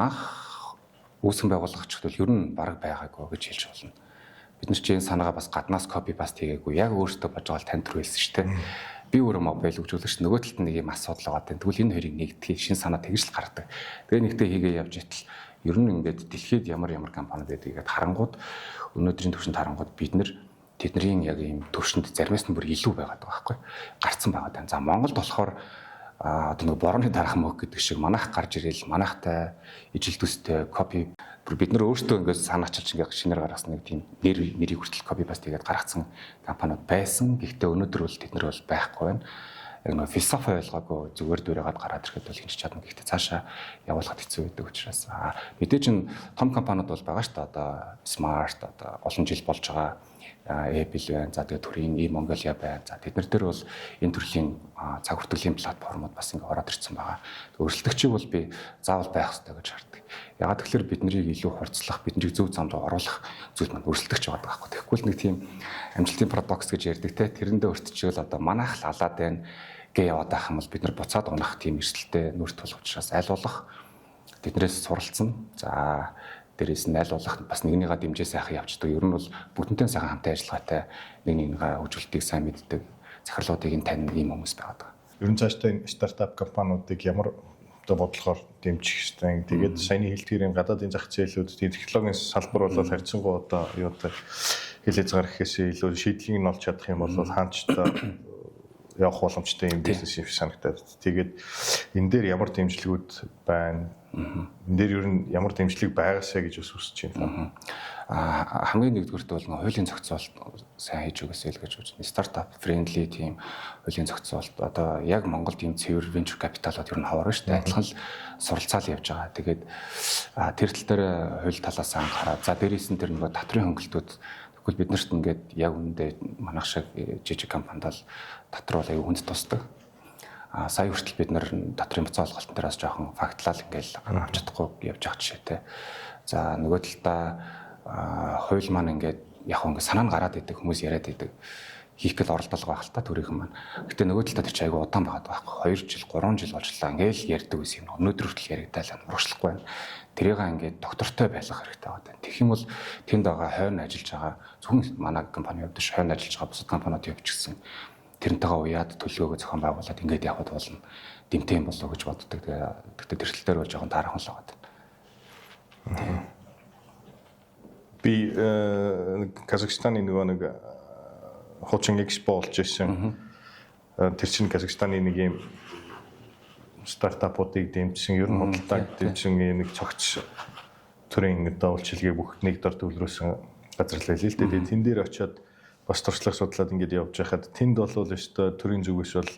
Анх үүсгэн байгууллагч бол ер нь бараг байгаагүй гэж хэлж болно. Бид нар чинь санаагаа бас гаднаас копи паст хийгээгүй. Яг өөртөө бож байгаа танд руу хэлсэн шүү дээ. Би өөрөө мобайл хөгжүүлэгч нөгөө талд нэг юм асуудал байгаа. Тэгвэл энэ хоёрыг нэгтгэх шин санаа тэгж л гардаг. Тэгээ нэгтээ хийгээ явж итэл ер нь ингээд дэлхийд ямар компани байдгийг харангууд өнөөдрийн төвшөнд харангууд бид нар тэдний яг ийм төвшөнд заримаас нь бүр илүү байгаад байгаа байхгүй гарцсан байгаа тань. За Монголд болохоор одоо нэг борооны дарах мөг гэдэг шиг манайх гарч ирэл манайхтай ижил төстэй копи бид нар өөрсдөө ингээд санаачилж ингээд шинээр гаргасан нэг тийм нэрийг хүртэл копи паст хийгээд гаргацсан компаниуд байсан. Гэхдээ өнөөдөр бол тэд нар бол байхгүй байна. Яг нэг философи ойлгоогүй зүгээр дүүрээгээд гараад ирэхэд бол хийж чадна. Гэхдээ цаашаа явуулахад хэцүү байдаг учраас мэдээж н том компаниуд бол байгаа шүү дээ. Одоо Smart одоо олон жил болж байгаа Apple байна. За тэгээ төрийн Mongolia байна. За тэд нар дээр бол энэ төрлийн цаг хүртгэлийн платформуд бас ингээ ороод ирсэн байгаа. Өрсөлдөгчийг бол би заавал байх хэрэгтэй гэж харддаг. Ягаад гэвэл бид нарыг илүү хурцлах, биднийг зөв замд оруулах зүйл маань өрсөлдөгч байгаа байхгүй. Тэгэхгүй л нэг тийм амжилтын парадокс гэж ярьдаг те. Тэрэндээ өртчихвэл одоо манайх л алаад байна гээ яваад байх юм бол бид нар буцаад унах тийм эрсдэлтэй нүрт тул учраас аль болох тэднээс суралцсан. За дээрээс нь аль болох бас нэгнийгаа дэмжээ сайхан явчихдаг. Ер нь бол бүгднтэй сайхан хамтаа ажиллагаатай нэгнийгаа хөгжүүлэлтийг сайн мэддэг, захирлуудыг нь таних ийм хүмүүс байгаа. Ер нь цаашдаа энэ стартап компаниудыг ямар одоо бодлохоор дэмжих хэрэгтэй. Тэгээд саяны хэлдгэрийн гадаадын зах зээлүүд технологийн салбар бол харьцангуй одоо юутай хэлээ згаар гэхээс илүү шийдлийг нь олж чадах юм бол хаанч та явах боломжтой юм бизнес юм санагдаад. Тэгээд энэ дээр ямар дэмжлэгүүд байна? Энэ дээр ер нь ямар дэмжлэг байгаасаа гэж үсэж байна. Хамгийн нэгдүгürt бол хуулийн зохицуулалт сайн хийж өгөөсэй л гэж үзэж байна. Стартап friendly тийм хуулийн зохицуулалт одоо яг Монголд ийм цэвэр venture capital-ууд ер нь ховор шүү дээ. Адилхан л суралцаал явж байгаа. Тэгээд тэр тал дээр хууль талаас анхаараа. За дээрээс нь тэр нөгөө татрын хөнгөлтүүд тэгвэл бид нарт ингээд яг үндэ манайх шиг жижиг компанид бол татвар бол аюу хүнд тусдаг. Сая хүртэл бид нар татрын буцаа олголтын дээрээс жоохон фактлал ингээл авч чадахгүй явж байгаа жишээтэй. За нөгөө талдаа хууль маань ингээд яг ингээд санаа нь гараад идэг хүмүүс яриад идэг. Хийх гэл оролдол байгаа хэл та төрийнхэн маань. Гэтэ нөгөө талдаа тэр чинь аюу удаан байгаад байхгүй. 2 жил 3 жил болчлаа ингээл ярьдаг байсан юм. Өнөөдөр хүртэл яригдаад урагшлахгүй байна. Тэрийг ингээд доктортой байлгах хэрэгтэй байна. Тэгэх юм бол тэнд байгаа хойно ажиллаж байгаа зөвхөн манай компани явдаж хойно ажиллаж байгаа бусад компаниуд явчихсан. Тэрнтэйгээ уяад төлөвлөгөө зохион байгуулад ингээд явхад болно. Дэмтэй юм болов уу гэж боддог. Тэгтээ тэр тал дээр бол жоохон таарах л байгаа. Би Казахстаны нэг хуучин экспо болж ирсэн. Тэр чинь Казахстаны нэг юм стартапуудыг дэмжсэн, ер нь худалдааг дэмжсэн нэг цогц төрийн одоо үйлчилгээ бүх нэг дор төвлөрүүлсэн газар л байл л дээ. Тэгээд тэн дээр очиод бас туршлага судлаад ингээд явж байхад тэнд бол өстой төрийн зүгээс бол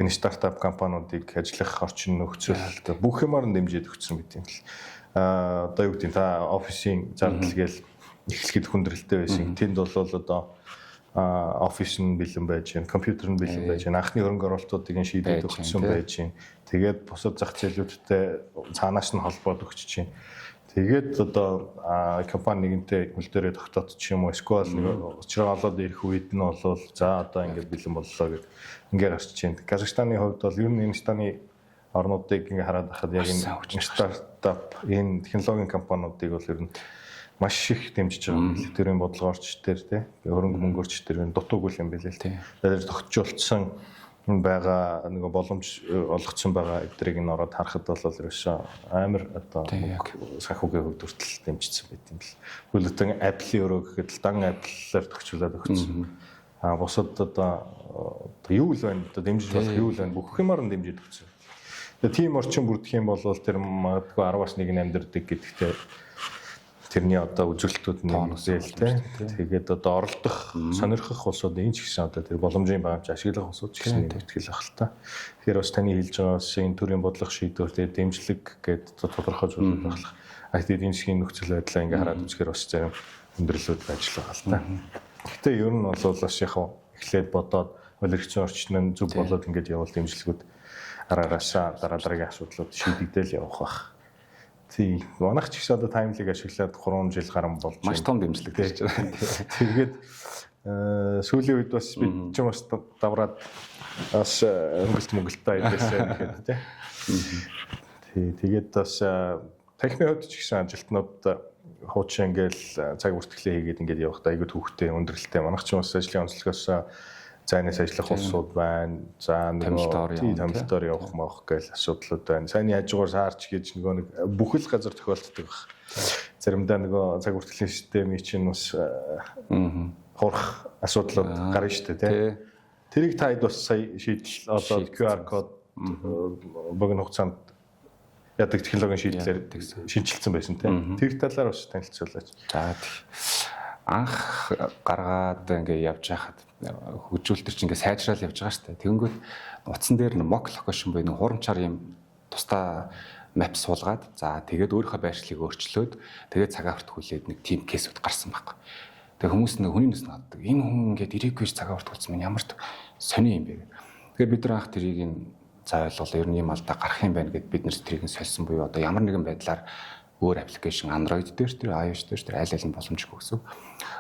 энэ стартап компаниудыг ажиллах орчин нөхцөл бүх юмар нь дэмжиж өгсөн мэт юм л. Одоо юу гэдэг та офисын зардал гээл эхлэхэд хүндрэлтэй байсан. Тэнд бол одоо офис нь бэлэн байж гэн, компьютер нь бэлэн байж гэн, анхны хөрөнгө оруулалтуудыг нь шийдэж өгсөн байж гэн. Тэгээд бусад зах зээлүүдтэй цаанаас нь холбоод өгч чинь. Тэгээд одоо компани нэгэнтэй хөл дээрээ тогтоодчих юм уу? Эсвэл нэг учраа олоод ирэх үед нь бол за одоо ингээд бэлэн боллоо гэж ингээд гарч чинь. Казахстаны хувьд бол ер нь Индостаны орнуудыг ингээд хараад байхад яг энэ стартап, энэ технологийн компаниудыг бол ер нь маш их дэмжиж байгаа. Тэрийн бодлогоорч дээр тий хөрөнгө мөнгөөрч дээр дутууг үл юм билээ л тий. Тэгэхээр тогтжуулсан байгаа нэг боломж олгоцсон байгаа эдрийг нь ороод харахад бол ерөөсөө амар одоо санхүүгийн хувьд хүртэл дэмжсэн байт юм л. Хүлэтэн Apple-ийн өрөө гэхэд л дан Apple-аар төгсүүлээд өгсөн. Бусад одоо юу л байна? Одоо дэмжиж болох юу л байна? Бүх юмар нь дэмжиж өгсөн. Тэгээ тийм орчин бүрдэх юм бол тэр магадгүй 10-аас 1 амьдэрдэг гэдэгтэй тэрний одоо үзүүлэлтүүд нэг зээл тий. Тэгээд одоо оролдох, сонирхох улсууд энэ ч гэсэн одоо тэр боломжийн багж ашиглах улсууд ч гэсэн нэгтгэл ах л та. Тэгэхээр бас таны хэлж байгаа бас энэ төрлийн бодлого шийдвэр тэгээд дэмжлэг гэдэг тодорхой зүйлүүд баглах. Тэгээд энэ шиг нөхцөл байдлаа ингээ хараад үзэхээр бас зарим өндөрлөлүүд байж байгаа л та. Гэтэ ер нь бол бас яг эхлээд бодоод олигчийн орчин нь зүг болоод ингээд явал дэмжлэгүүд араагаашаа дараагийн асуудлууд шийдэгдэл явах бах. Тийм. Манайх ч гэсэн одоо таймлыг ашиглаад 3 жил гарan болж маш том дэмжлэг хийж байгаа. Тэгээд сүүлийн үед бас бид ч бас давраад бас хөнгөлт айдээсээ гэхэд тий. Тэгээд бас техникийн хувьд ч гэсэн ажилтнууд хуучин ингээл цаг бүртгэлээ хийгээд ингээд явахдаа айгүй төвхтэй өндөрлөлтэй. Манайх ч бас ажлын онцлогоос зайнаас ажиллах улсууд байна. За нөгөө томилтоор явах маах гээл асуудлууд байна. Сайнны хажуугаар саарч гэж нэг бүхэл газар тохиолддог баг. Заримдаа нөгөө цаг бүртгэлийн системийн чинь бас хурах асуудлууд гарна шүү дээ, тий. Тэрийг таад бас сая шийдэл одоо QR код богино хугацаанд яадаг технологийн шийдлэр шинжилсэн байсан тийм. Тэр талаар бас танилцуулаач. За анх гаргаад ингээ явж байхад хөгжүүлэлтэр чинь ингээ сайжрал явж байгаа шүү дээ. Тэгэнгүүт утсан дээр нь mock location буюу хурамчаар юм тусдаа map суулгаад за тэгээд өөрийнхөө байршлыг өөрчлөөд тэгээд цагаан хүртгүүлээд нэг team case-үүд гарсан байхгүй. Тэгээ хүмүүс нэг хүний нүс наддаг. Энэ хүн ингээд ирээгүй цагаан хүртгүүлсэн минь ямар ч сони юм бэ. Тэгээд бид нар анх тэрийг за ойлгол ер нь юм алдаа гарах юм байна гэд бид нэр тэрийг сольсон буюу одоо ямар нэгэн байдлаар өөр аппликейшн Android дээр тэр iOS дээр тэр аль аль нь боломжгүй гэсэн.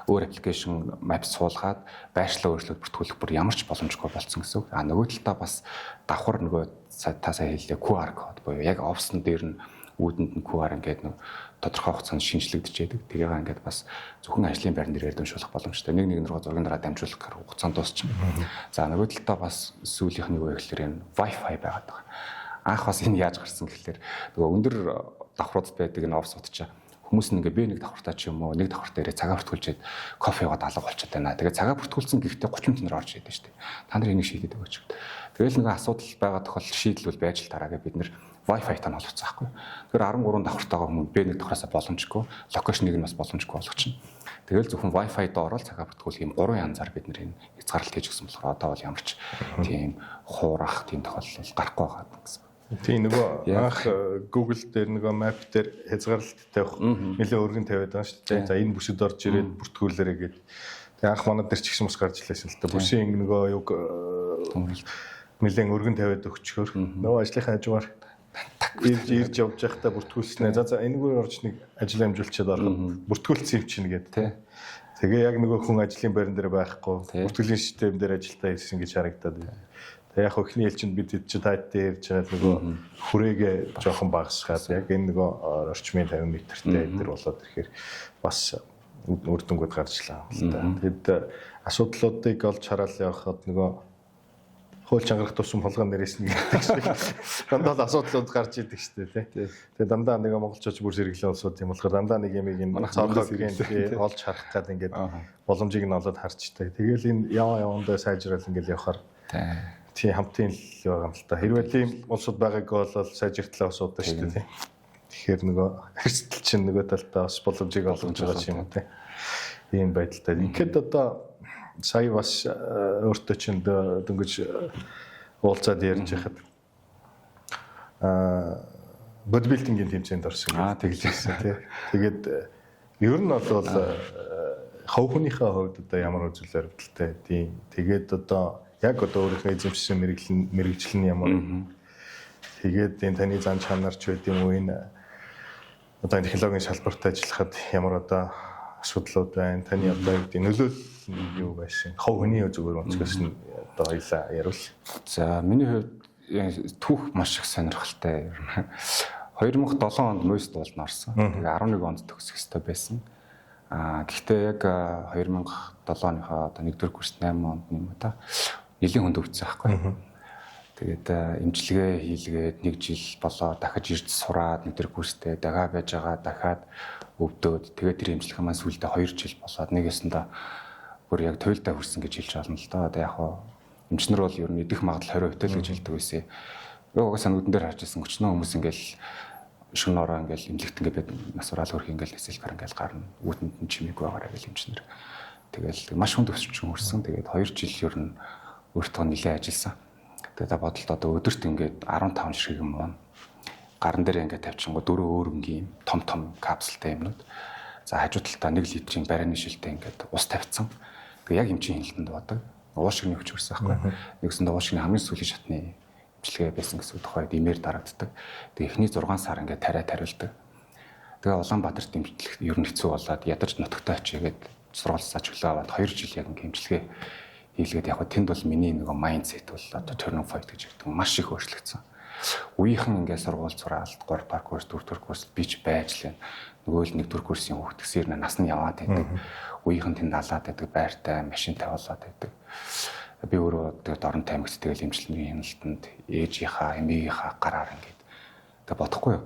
Өөр аппликейшн map суулгаад байршлаа өөрчлөлт бүртгүүлэх бүр ямар ч боломжгүй болсон гэсэн. А нөгөө талдаа бас давхар нөгөө та сая хэллээ QR код буюу яг опшн дээр нь үүдэнд нь QR ингээд нэг тодорхой хугацаанд шинжлэгдэж яадаг. Тэгээ ингээд бас зөвхөн ажлын байран дээр дамжуулах боломжтой. Нэг рүү зургийн дараа дамжуулах хугацаанд дуусчихна. За нөгөө талдаа бас сүүлийнх нь юу вэ гэхээр энэ Wi-Fi байгаад байгаа. Анх бас энэ яаж гарсан гэхээр нөгөө өндөр давхруудад байдаг энэ офс утчаа хүмүүс нь ингээ би нэг давхартаа ч юм уу нэг давхар дээрээ цагаан бүртгүүлчихэд кофе уугаад алга болчиход байна. Тэгээ цагаан бүртгүүлсэн гэхдээ 30 минут орж идэв шүү дээ. Та нар энийг шийдэдэг өгч. Тэгэл нэг асуудал байгаа тохиолдолд шийдэлвэл байж л дараагээ бид нэр Wi-Fi тань олгоцсон байхгүй. Тэгэхээр 13 давхартаагаа хүмүүс би нэг давхараасаа боломжгүй, локейшнийг нь бас боломжгүй болгочихно. Тэгэл зөвхөн Wi-Fi доор л цагаан бүртгүүлэх юм 3 янзаар бид нэр энэ хязгаарлалт хийж өгсөн болохоор одоо бол ямар ч тийм хуурах тийм тохиолдол гарахгүй байгаа гэсэн. Тийм нөгөө анх Google дээр нөгөө map дээр хязгаарлалт тавих нэлээ өргөн тавиад байгаа шүү дээ. За энэ бүсэд орж ирээд бүртгүүлээрэй гэд. Тэгээ анх манад дээр ч гэсэн бас гарч илээсэн л та. Бүсийн нөгөө юг нэлээ өргөн тавиад өгчхөөр нөгөө ажлынхаа хажуугаар ирж явж байхдаа бүртгүүлснэ. За энэгээр орж нэг ажил амжуулчаад ороход бүртгүүлсэн юм чинь гээд. Тэгээ яг нөгөө хүн ажлын байран дээр байхгүй бүртгэлийн систем дээр ажилдаа ирсэн гэж харагдаад байна. Тэгээ яг ихний ээлжинд бид тайт дээр ирж байгаа нөгөө хүрээгээ жоохон багасгаад яг энэ нөгөө орчмын 50 м-тэй дээр болоод ирэхээр бас үр дүнгууд гарчлаа л да. Тэгэд асуудлуудыг олж хараал явахад нөгөө хууль чангарах тусам холгоо нэрсэн гэдэг шиг дандаа асуудлууд гарч идэг шүү дээ тий. Тэгээ дандаа нэг монголчууд бүр сэргэлэн улсууд юм болохоор дандаа нэг юм энэ цаогийн олж харах гад ингээд боломжийг нь олоод харчтай. Тэгээл энэ явандаа сайжрал ингээд явахаар тий хамтын л байгаа юм л та. Хэрвээ тийм улсууд байгааг бол сайжиртлаа асуудаг шүү дээ тий. Тэгэхээр нөгөө эрсдэл чинь нөгөө талдаа бас боломжийг олгож байгаа юм тий. Ийм байдалтай. Ингээд одоо сая бас өөртөө чинь дөнгөж уулзаад ярьж байхад бодибилдингийн тэмцээнд орсон гэж хэлсэн тий. Тэгээд ер нь бол хов хүнийхээ хувьд одоо ямар үзүүлэлт өрөвдөлтэй тийм. Тэгээд одоо яг одоо өөрийнхөө эзэмшсэн мэрэгжил нь ямар тэгээд энэ таны зан чанар ч байд юм уу энэ одоо технологийн салбарт ажиллахад ямар одоо асуудлууд байна. Таны одоо нөлөөлөл юу байсан? Хов хүний зүгээр онцгоос нь одоо хоёлаа яривал. За миний хувьд түүх маш их сонирхолтой ер нь. 2007 онд Мойс дуулна орсон. Тэгээ 11 онд төгсөх ёстой байсан. Гэхдээ яг 2007 оныхоо одоо 1-р курс 8 онд юм да. Нилийн хүнд өвцсөн байхгүй. Тэгээд имчилгээ хийлгээд 1 жил болоо дахиж ирж сураад 1-р курстэй дагаа байж байгаа дахиад өвдөөд тэгээд тэр имчилгээ маань сүүлдээ 2 жил болоод нэг ясандаа бүр яг туйлдаа хүрсэн гэж хэлж байна л да. Одоо яг эмчнэр бол ер нь идэх магадлал 20% л гэж хэлдэг байсан. Яг угаасаа нүдэн дээр харж ирсэн өчнөө хүмүүс ингээл шөнө ороо ингээл имлэгт ингээд бид насвараа хөрх ингээл эсэлгэр ингээл гарна. Үүдэнд нь чимээгүй байгаарай гэж эмчнэр. Тэгэл маш хүнд өсчин хүрсэн. Тэгээд 2 жил ер нь өөртөө нэлээд ажилласан. Тэгээд бодолт одоо өдөрт ингээд 15 шиг юм уу. Гарн дээр ингээд тавьчихгүй 4 өөр өнгийн том капсултай юмнууд. За хажуу талдаа 1 литрийн барианы шилтэй ингээд ус тавьсан. Тэгээ яг эмчийн хяналтанд буудаг. Уушигны хүч өрсөн байхгүй. Нэгсэнд уушигны хамгийн сүүлийн шатны имчилгээ байсан гэсэн тухайд имээр дарагддаг. Тэгээ эхний 6 сар ингээд тариулдаг. Тэгээ Улаанбаатарт имчилэх ер нь хэцүү болоод ядарч нутагтаа очигээд сургалтсаа чөлөө аваад 2 жил яг ингээд имчилгээ хийлгээд яг тэнд бол миний нэг майндсет бол одоо turning point гэж хэлдэг маш их өөрчлөгдсөн. Үеийнхэн ингээд сургууль сураалт 3 дугаар курс 4 дугаар курс би ч байж лээ. Нөгөө л 1-р курсын хүүхдгсээр нас нь яваад байдаг. Үеийнхэн тэнд алаад байдаг, байртай, машинтай болоод байдаг. Би өөрөө тэгээд орон таймагт тэгэл эмчилгээний хяналтанд ээжийнхаа, эмээгийнхаа гараар ингээд тэг бодохгүй юу.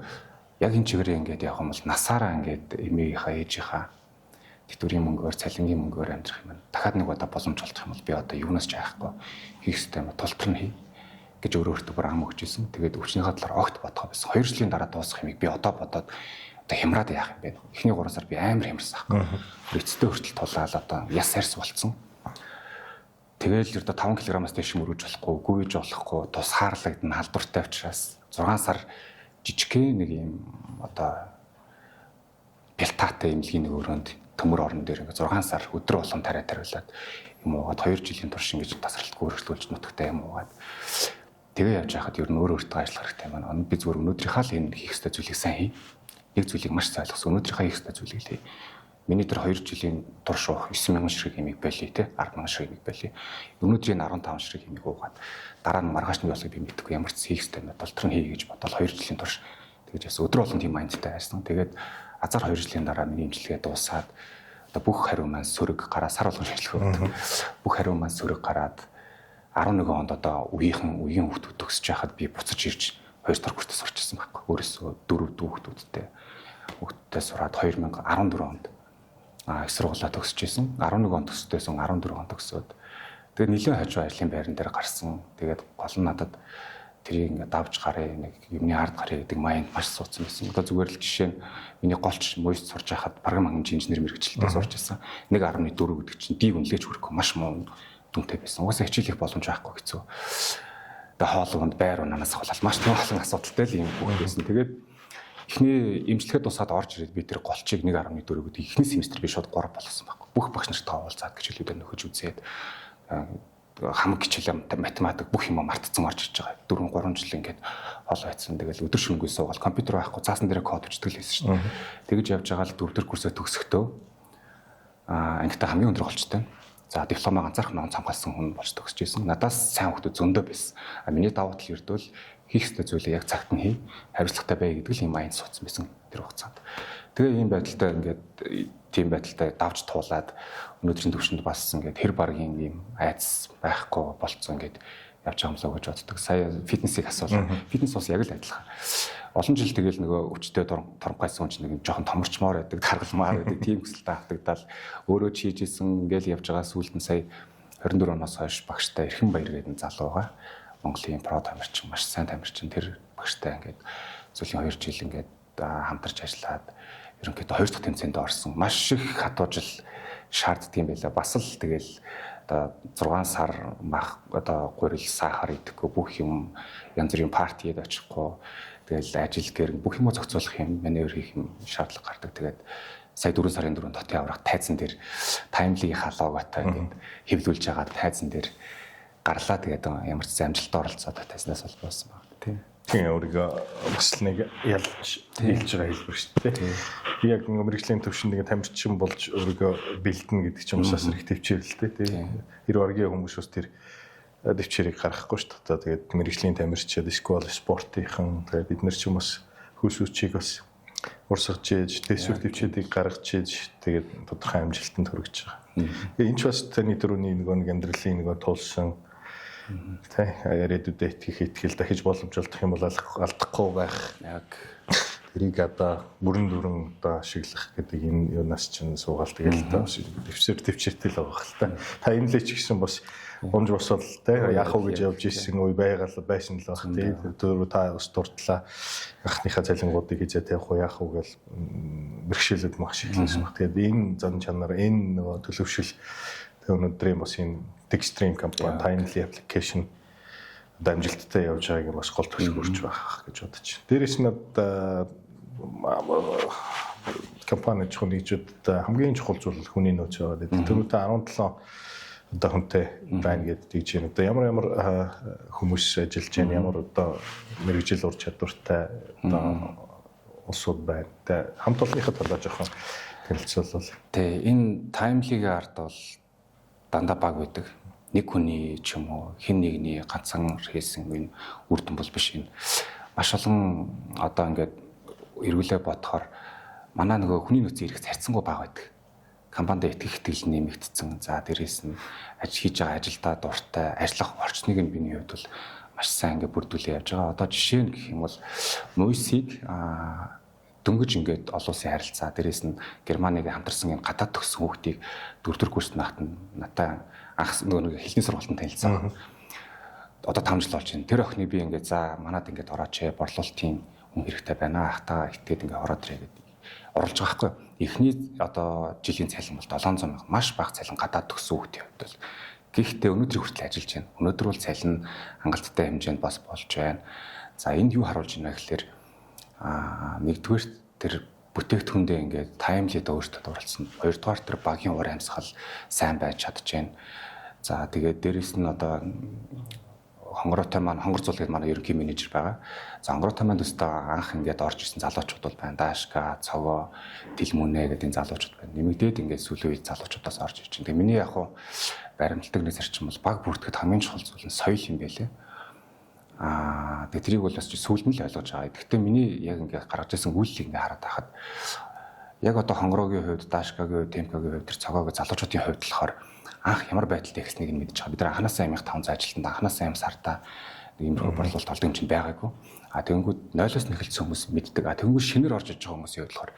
Яг энэ чигээрээ ингээд явах юм бол насаараа ингээд эмээгийнхаа, ээжийнхаа тэтгэврийн мөнгөөр, цалингийн мөнгөөр амьдрах юм. Дахиад нэг удаа боломж олдох юм бол би одоо юунаас ч айхгүй хийх ёстой юм. Тултар нь хий гэж өөрөө өөртөө бүр ам өгч ирсэн. Тэгээд өвчнийхээ талаар огт бодох байсан. 2 жилийн дараа дуусах юмыг би одоо бодоод одоо хямраад яах юм бэ? Эхний 3 сар би амар хямарсан аахгүй. Эцэстээ хүртэл тулаал одоо яс сарс болцсон. Тэгэл ердөө 5 кг-аас дээш мөрөж болохгүй, гүйж болохгүй, тус хаарлагдана халдвартай учраас 6 сар жижигхэн нэг юм одоо бэлтаатай имлэгийн нэг өрөөнд төмөр орон дээр ингээ 6 сар өдрө болгон тариулаад юм уугаад 2 жилийн турш ингэж тасралтгүй өргөжлүүлж нутагтай юм уугаад тэгээ явж байхад ер нь өөртөө ажиллах хэрэгтэй байна. Би зүгээр өнөөдрийнхаа л энэ хийх ёстой зүйлийг сайн хий. Нэг зүйлийг маш сайн ойлгосон. Өнөөдрийнхаа хийх ёстой зүйлийг хий. Миний тэр 2 жилийн турш уух 9,000 ширхэг имийг байли те 10,000 ширхэг имийг байли. Өнөөдрийн 15 ширхэг имийг уугаад дараа нь маргааш нь ясыг би мэдэхгүй ямар ч хийх ёстой байна. Долтор нь хий гэж бодоод 2 жилийн турш тэгэж яс өдрө болгон тийм майндтай байсан. Тэгээд азар 2 жилийн дараа миний имчилгээ дуусаад одоо бүх хариу маань сөрөг гараа сар болгон шилжих өгдөг. Бүх хариу маань сөрөг гараад 11 онд одоо үеийн хүүхдүүд төгсөж байхад би буцаж ирж 2 дахь курстаа сурчсан байхгүй. Өөрөөсөө 4 дүү хүүхдүүдтэй сураад 2014 онд их сургуулаа төгсөж исэн. 11 онд төгсдөөсөн 14 онд төгсөөд тэгээд нэлээд хажуу ажлын байран дээр гарсан. Тэгээд гол нь надад тэрийг ингээд давж гарыг нэг юмны ард гарыг гэдэг майнд маш суудсан байсан. Одоо зүгээр л жишээ нь миний голч мөйс сурж байхад програм хангамжийн инженер мэргэжилтэд сурч байсан. 1.4 гэдэг чинь дийг үнэлж хүрэхгүй маш муу дүнтэй байсан. Угаасаа хичээлэх боломж байхгүй хэцүү. Тэгээ хоолунд байр унаанаас хавлал маш том олон асуудалтай л юм бүгд байсан. Тэгээд эхний имжлэхэд тусаад орж ирээд би тэр голчийг 1.4 гэдэг эхний семестр би шууд 3 болгосон байхгүй. Бүх багш нартай уулзаад гिचэлүүдээр нөхөж үзээд хамаг хичээл математик бүх юм мартцсан орж иж байгаа. 4-3 жил ингээд хол байцсан. Тэгэл өдөр шөнөгүй суугаад компьютер байхгүй заасан дээр код бичдэг л байсан шүү дээ. Тэгэж явж байгаа л 4 дэх курсээ төгсөхдөө ангитай хамгийн өндөр голчтой. За дипломоо ганцаарх ном цамгаалсан хүн болж төгсөж исэн. Надаас сайн хүмүүс зөндөө байсан. Миний давуу тал ердөө л хийх ёстой зүйлээ яг цагт нь хий, хариуцлагатай бай гэдэг л юм аян суудсан байсан тэр хугацаанд. Тэгээ ийм байдалтай ингээд тийм байдалтай давж туулаад өнөөдрийн төвшөнд бассан ингээд хэр баргийн юм айц байхгүй болцсон ингээд явж байгаа юмсаа гэж боддог. Сая фитнесийг асуулаа. Фитнес бас яг л адилхан. Олон жил тэгэл нөгөө өвчтөе тормгойсон ч нэг жоохон томорчмоор байдаг, таргалмаар байдаг, тийм хүсэлтэй автагдал өөрөө хийж исэн ингээл явж байгаа сүүлд нь сая 24 оноос хойш багштай Эрхэн Баяр гэдэг залуу байгаа. Монголын про тамирчин, маш сайн тамирчин тэр багштай ингээд сүүлийн 2 жил ингээд хамтарч ажиллаад ерөнхийдөө 2 дахь тэмцээнд орсон. Маш их хатуужил шаарддаг юм байлаа. Бас л тэгэл одоо 6 сар мах одоо гурил сахар идэхгүй бүх юм янз бүрийн партиэд очихгүй тэгэл ажил гэр бүх юмоо зохицуулах юм маневр хийх юм шаардлага гардаг. Тэгээд сая 4 сарын 4 дотын аврах тайзан дээр таймлигийнхаа логотой ингээд хэвлүүлж байгаа тайзан дээр гарлаа. Тэгээд ямар ч амжилттай оролцоод тайзнаас болсон баг тийм. Тийм өөрийгөө бас нэг ялж хэлж байгаа хэлбэр шүү дээ. Би яг мэрэгжлийн төвшөнд нэг тамирчин болж өөрийгөө бэлдэнэ гэдэг чинь бас их төвчээр л дээ. Тэр оргийн хүмүүс бас тэр төвчээрийг гаргахгүй шүү дээ. Тэгээд мэрэгжлийн тамирчид сквал спортынхан тэгээд бид нар ч юм бас хөлсүүчийг бас урсгаж ийж төсвөр төвчүүдийг гаргаж ийж тэгээд тодорхой амжилтанд хүрэж байгаа. Энэ ч бас таны түрүүний нэг амьдралын нэг тулсан тэ яриадуудаа итгэл дахиж боломж олдох юм бол алдахгүй байх. Яг тэрийг одоо бүрэн одоо ашиглах гэдэг энэ юунаас ч суугаал тэгэл та төвчөртэй л байгаа хэл та. Та энэ л ч гэсэн бас гомж босол тэ яах вэ гэж явж ирсэн үе байсан л баг тий. Тэр та ус дурдлаа анхныхаа цалингуудыг хизээ тавих уу яах вэ гэл бэрхшээлүүд маш их хэлсэн баг. Тэгээд энэ зан чанар энэ нөгөө төлөвшил өнөөдрийн бас энэ Dexstream компани timely application дамжилттай явж байгааг бас гол төлөвлөрч байх гэж бодож байна. Дээрээс нь компани чухалчд хамгийн чухал зүйл хүний нөөц байгаа. Тэрүүтээ 17 одоо хүнтэй байна гэдэг тийж байна. Одоо ямар хүмүүс ажиллаж байна, ямар одоо мэрэгжил ур чадвартай одоо улсууд байна. Тэ хамт олонныхаа талаар жоохон танилцуулбал. Тэ энэ timely-гийн ард бол дандаа баг байдаг. Нэг хүний ч юм уу хэн нэгний ганцхан хийсэн энэ үр дүн бол биш юм. Маш олон одоо ингээд эргүүлээ бодохоор манай нөгөө хүний нөөцийн эрх зарцсангүй баг байдаг. Компанид итгэх итгэл нэмэгдсэн. За дээрээс нь хийж байгаа ажилдаа дуртай, ажиллах орчныг нь биний хувьд бол маш сайн ингээд бүрдүүлээ явж байгаа. Одоо жишээ нь гэх юм бол Мойсийг дөнгөж ингээд олон улсын харилцаа дээрээс нь Германыг хамтарсан энэ гадаад төгссөн хүүхдийг 4 дугаар курст наахад надаа анх нөгөө хэлний сургалтанд танилцсан. одоо 5 жил болж байна. Тэр охиныг би ингээд за манад ингээд орооч борлуулалтын хүн хэрэгтэй байна. Ахтаа итгээд ингээд ороод ирээ гэдэг оруулж байгаа байхгүй. Эхний одоо жилийн цалин бол 700 мянга маш бага цалин гадаад төгсөн хүүхдийн хувьд бол. Гэхдээ өнөөдрийг хүртэл ажиллаж байна. Өнөөдөр бол цалин хангалттай хэмжээнд бас болж байна. За энд юу харуулж байна гэхээр нэгдүгээр тэр бүтээгдэхүүндээ ингээд таймли өөртөө дурлцсан. Хоёрдугаар тэр багийн ур амьсгал сайн байж чадчихээн. За тэгээд дээрэс нь одоо хонгороотой маань хонгор зулгээд манай ерөнхий менежер байгаа. За хонгороотой маань төстэй анх ингээд орж ирсэн залуучууд бол байна. Даашка, цогоо, Тэлмүнэ гэдэг залуучууд байна. Нэмэгдээд ингээд сүүлийн үед залуучуудаас орж ирж байна. Тэгээ миний яг хуу баримтлагдаг нэг зарчим бол баг бүртгэхэд хамгийн чухал зүйл нь соёл юм байлээ. Тэгээ тэрийг бол бас сүүлд нь л ойлгож байгаа. Гэхдээ миний яг ингээд гаргаж ирсэн үйлчлийг ингээд хараад байхад яг одоо хонгороогийн хувьд, Даашкагийн хувьд, Темкагийн хувьд, тэр цогоогийн залуучуудын хувьд болохоор анх ямар байдалтай эхэлснийг нь мэдчихэж байгаа. Бид нар анханасаа амих 500 ажилтнаа анханасаа амь сартаа нэг юм борлуулалт олдог юм чинь байгаагүй. Тэгэнгүүт 0-оос нэхэлсэн хүмүүс мэддэг. Тэгэнгүүт шинээр орж иж байгаа хүмүүсийн хувьд болохоор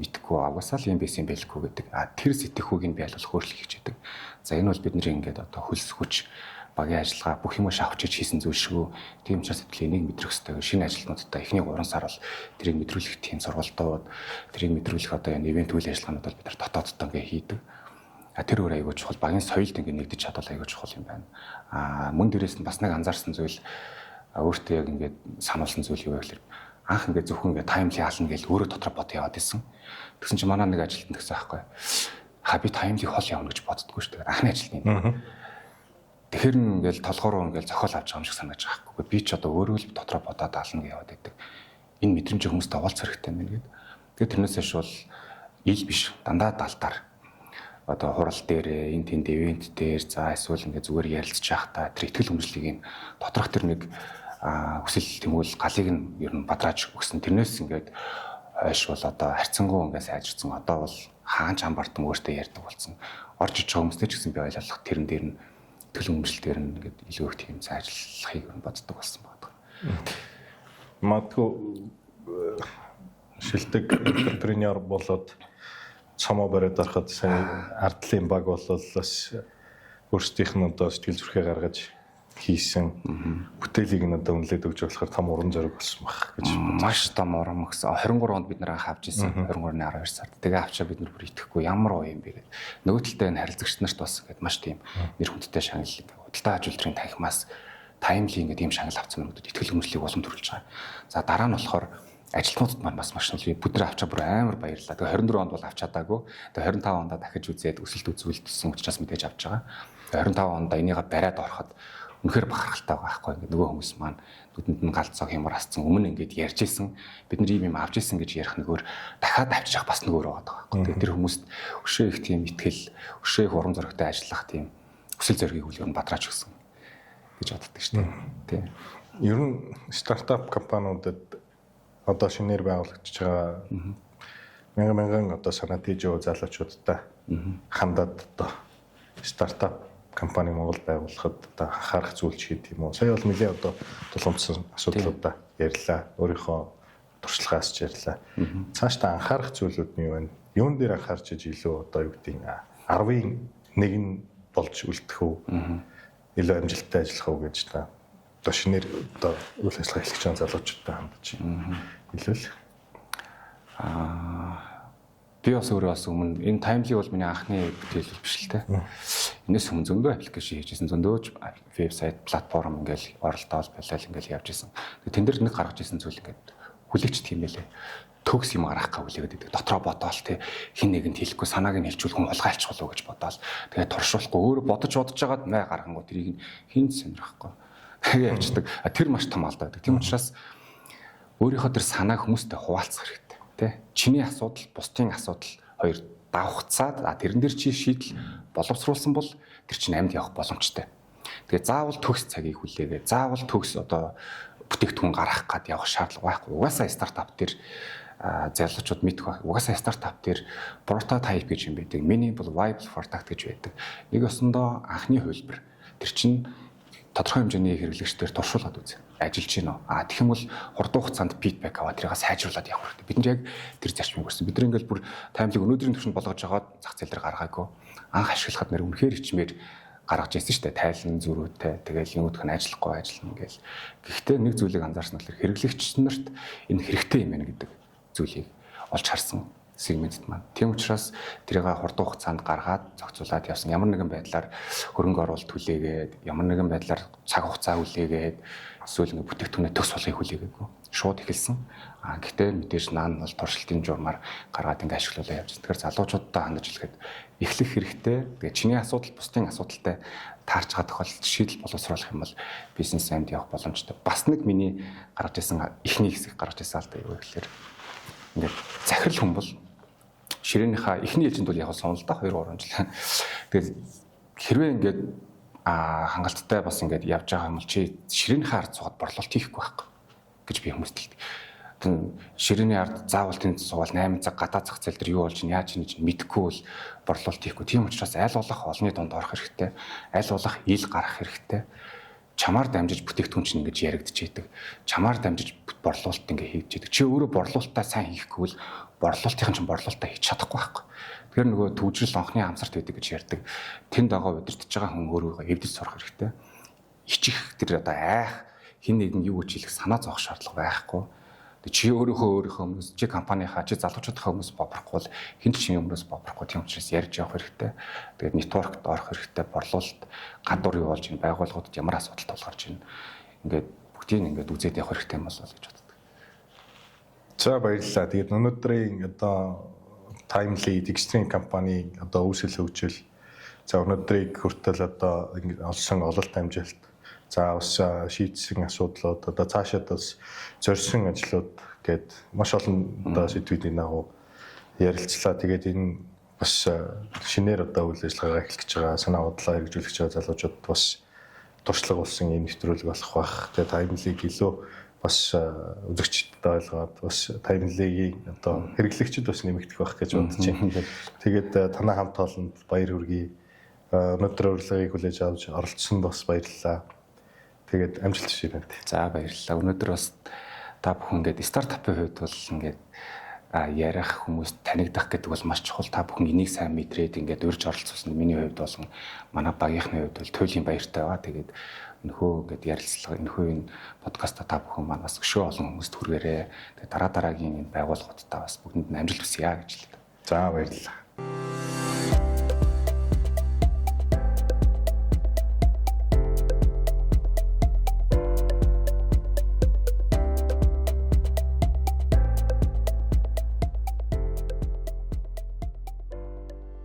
мэдхгүй угаасаа л юм байсан байлгүй гэдэг. Тэр сэтгэхүйг нь байлуулах хөршлөх хийж байдаг. За энэ бол бидний ингээд одоо хөлс хүч багийн ажиллагаа бүх юм шавхчиж хийсэн зүйл шүү. Тийм учраас энийг мэдрэх хэрэгтэй. Шинэ ажилтнуудтай эхний 3 сар бол тэрийг мэдрүүлэх тийм сургалтууд, тэрийг мэдрүүлэх одоо энэ ивент үйл ажиллагаанууд бол бид нар дотооддоо ингээд хийдэг. Тэр өөр аягүй чухал багийн соёлд ингээд нэгдэж чадвал аягүй чухал юм байна. Мөн дээрээс нь бас нэг анзаарсан зүйл өөртөө яг ингээд сануулсан зүйл юу вэ гэхээр анх ингээд зөвхөн ингээд таймли хаална гэж өөрөө дотор бод яваад исэн. Тэгсэн чинь манай нэг ажилтнаа гэсэн аахгүй. Би таймли хол явна гэж боддгоо шүү дээ. Анхны ажилтны. Тэгэхээр ингээл толгоор ингээл зохиол авч байгаа юм шиг санагдаж байгаа байхгүй. Би ч одоо өөрөө л дотроо бодоод аална гэж яваад байдаг. Энэ мэдрэмж хүмүүстэй уулзах хэрэгтэй юм байна гэдэг. Тэгээд тэрнээс хойш бол ил биш дандаа далдаар одоо хурал дээр энэ тэнд ивент дээр за эсвэл ингээ зүгээр ярилцж байхдаа тэр ихтгэл хүмжлэгийг нь доторх тэр нэг хүсэл тэмүүлэл галыг нь ер нь бадрааж өгсөн. Тэрнээс ингээд хойш бол одоо харьцангуй ингээ сайжирсан. Одоо бол хаан ч хамбартан өөртөө ярьдаг болсон. Орж иж байгаа хүмүүстэй ч гэсэн би ойлгох тэрэн дээр нь төлөв өмчлөлтээр нь ингээд илүү их тийм сайжруулахыг боддог болсон байна. Магадгүй шилдэг энтерпренер болоод цамаа бариад ороход сайн ардлын баг болол бас өөрсдийнх нь одоо сэтгэл зүрхээ гаргаж хийсэн бүтээлийг нь одоо үнэлээд өгч болохоор том уран зориг болсон баг гэж маш том урам өгсөн. 23 онд бид нэр анх авч ирсэн. 23-ны 12 сард. Тэгээ авчаа бид нар бүр итгэхгүй ямар уу юм бэ гэдэг. Нөгөө талтай энэ харилцагч нарт бас ингээд маш тийм нэр хүндтэй шагнал худалдаа аж үйлдвэрийн танхимаас таймли ингээд ийм шагнал авсан юмнуудад итгэл үнэмшлийг улам төрүүлж байгаа. За дараа нь болохоор ажилтнуудад маань бас маш их бид нар авчаа бүр амар баярлалаа. Тэгээ 24 онд бол авч чадаагүй. Тэгээ 25 онд дахиж үзээд өсөлт үзүүлсэн учраас мэдээж авч байгаа. Тэгээ 25 онд энийг бариад ороход үнэхээр бахархалтай байгаа байхгүй. Ингээд нөгөө хүмүүс маань нүдэнд нь галзуу хямар асцсан өмнө ингээд ярьж исэн. Бид нар ийм юм авч исэн гэж ярих нөгөөр дахиад авчиж явах бас нөгөө байгаа байхгүй. Тэгээ тэр хүмүүст өшөө их тийм итгэл, өшөө их урам зоригтой ажиллах тийм хүсэл зоригийг үл ер нь бадраач өгсөн гэж боддог шүү дээ. Тийм. Ер нь стартап компаниудад одоо шинээр байгуулагдж байгаа мянган одоо санаа тийж яваа залуучуудтай хандаад одоо стартап компани Монгол байгуулахад одоо анхаарах зүйл ч гэдэг юм уу. Сая бол нэлээ одоо тулгымдсан асуудлуудаа ярьлаа. Өөрийнхөө туршлагаас ч ярьлаа. Цаашдаа анхаарах зүйлүүд нь юу вэ? Юун дээр анхаарч иж илүү одоо юу гэдэг 10-ын 1 нь болж үлдэх үү? Илүү амжилттай ажиллах уу гэж та одоо шинээр одоо үйл ажиллагаа эхлэж байгаа залуучуудтай хандж хэлвэл би бас өөрөө бас өмнө энэ таймли бол миний анхны бүтээл биш л те. Энэс өмнө зөндөө аппликейшн хийжсэн, зөндөө вебсайт, платформ ингээл оролдоол байлал ингээл явж исэн. Тэн дээр нэг гаргаж исэн зүйл ингээд хүлээч тийм байлээ. Төгс юм гаргах га хүлээгээд байдаг. Дотроо бодоол те хин нэгэнд хэлэхгүй санааг нь хэлчихвэл хүн улгайлчих болов гэж бодоол. Тэгээд туршуулахгүй өөрөө бодож жагаад май гаргангуу тэрийг хинт сонирхохгүй. Тэгээ явчихдаг. Тэр маш том алдаа байдаг. Тийм учраас өөрийнхөө тэр санааг хүмүүстэй хуваалцах хэрэгтэй. Тэ? Чиний асуудал, бусдын асуудал хоёр давхцаад тэрэн дээр чи шийдэл боловсруулсан бол тэр чинь амьд явах боломжтой. Тэгээ заавал төгс цагийг хүлээгээ. Заавал төгс одоо бүтээгдэхүүн гаргах гад явах шаардлага байхгүй. Угаасаа стартап дээр залуучууд мэдэх байх. Угаасаа стартап дээр прототип гэж юм байдаг. Minimal viable product гэж байдаг. Нэг өсөндөө анхны хувилбар. Тэр чинь тодорхой хэмжээний хэрэглэгчдээр туршуулгаад үзье. Ажиллаж гинөө. Тэгэх юм бол хурдан хугацаанд фидбек аваад тэрийг сайжруулад явах хэрэгтэй. Бид нар яг тэр зарчмыг хүрсэн. Бид нар ингээл бүр таймлыг өнөөдрийн түвшинд болгож жагаад зах зээл дээр гаргаагүй. Анх ашиглахад нэр үнэхээр хичмээр гаргаж ирсэн шүү дээ. Тайлан зөрүүтэй. Тэгэл юудх нь ажиллахгүй ажиллана гэл. Гэхдээ нэг зүйлийг анзаарсан нь хэрэглэгч нарт энэ хэрэгтэй юм байна гэдэг зүйлийг олж харсан сегментэд маань. Тийм учраас тэрийг хурдан хугацаанд гаргаад зохицуулаад явсан. Ямар нэгэн байдлаар хөрөнгө оруулалт хүлээгээд, ямар нэгэн байдлаар цаг хугацаа хүлээгээд эсвэл ингээ бүтээгдэхүүнээ төгс болгохыг хүлээгээгүй. Шууд эхэлсэн. Гэхдээ мэдээж наан бол туршилтын журмаар гаргаад ингээ ашиглуулаад явж байгаа. Тэгэхээр залуучуудаа хандаж хэлэхэд эхлэх хэрэгтэй. Тэгээ чиний асуудал бусдын асуудалтай таарч байгаа тохиолдолд шийдэл боловсруулах юм бол бизнес аймд явах боломжтой. Бас нэг миний гаргаж ирсэн эхний хэсэг гаргаж ирсэн алдаа юу гэхээр ингээ захирал хүн бол ширээнийхээ эхний ээлжинд бол яг сонл да 2-3 жил. Тэгээд хэрвээ ингээд хангалттай бас ингээд явж байгаа юм бол чи ширээнийхээ ард суугаад борлуулалт хийхгүй байхгүй гэж би хүмүүст хэлдэг. Ширээний ард заавал тэнд суугаад 8 цаг гадаа зах зээл дээр юу болж яаж хийж мэдэхгүй бол борлуулалт хийхгүй. Тийм учраас аль болох олонний донд орох хэрэгтэй. Аль болох ил гарах хэрэгтэй. Чамаар дамжиж бүтээгдэхүүн чинь ингэж яригдчихийдэг. Чамаар дамжиж борлуулалт ингэ хийж идэг. Чи өөрөө борлуулалтаа сайн хийхгүй бол борлуулалтын чинь борлуулалтаа хийж чадахгүй байхгүй. Тэгэхээр нөгөө төвжрэл онхны хамсарт байдаг гэж ярьдаг. Тэнд байгаа удирдах байгаа хүн өөрөө эвдэж сурах хэрэгтэй. Ичих тэр одоо айх хин нэгэн юу гэж хэлэх санаа зовох шаардлага байхгүй. Чи өөрийнхөө өмнөөс чи компанийнхаа чи залуучуудынхаа өмнөөс боброхгүй бол хин ч чинь өмнөөс боброхгүй тийм учраас ярьж явах хэрэгтэй. Тэгээд нэтворкт орох хэрэгтэй. Борлуулалт гадуур юу болж ин байгууллагуудад ямар асуудал тулгарч ин ингээд бүгдийг ингээд үзээд явах хэрэгтэй юм бол гэж боддог. За баярлалаа. Тэгээд өнөөдрийн одоо Timely Dextrin компани одоо үүсэл хөгжил за өнөөдрийг хүртэл одоо олсон ололт амжилт за бас шийдсэн асуудлууд одоо цаашаад бас зорьсон ажлууд гээд маш олон одоо сэдвүүдийн дагуу ярилцлаа. Тэгээд энэ бас шинээр одоо үйл ажиллагаа эхлэх гэж байгаа санаа бодлоо хэрэгжүүлэх гэж байгаа залуучууд бас туршлага болсон юм нэвтрүүлэг болох бах. Тэгээд Timely-г илүү бас үзэгчдэд ойлгоод бас Timely-гийн одоо хэрэглэгчд бас нэмэгдэх байх гэж бодож байна. Тэгээд танай хамт олонд баяр хүргэе. Өнөөдөр урилгыг хүлээж авч оролцсонд бас баярлалаа. Тэгээд амжилт хүсье байна. За баярлалаа. Өнөөдөр бас та бүхэн ингээд стартапын хувьд бол ингээд ярих хүмүүс танигдах гэдэг бол маш чухал. Та бүхэн энийг сайн мэдрээд ингээд урьж оролцсон. Миний хувьд бол манай багийнхны хувьд бол туйлын баяртай байгаа. Тэгээд энэхүү ингээд ярилцлага энэхүү энэ подкаста та бүхэн маань бас өшөө олон хүмүүст хүргээрэй. Тэгээд дараагийн энэ байгууллагуудаа бас бүгдэнд нь амжилт хүсье гэж хэлээ. За баярлалаа.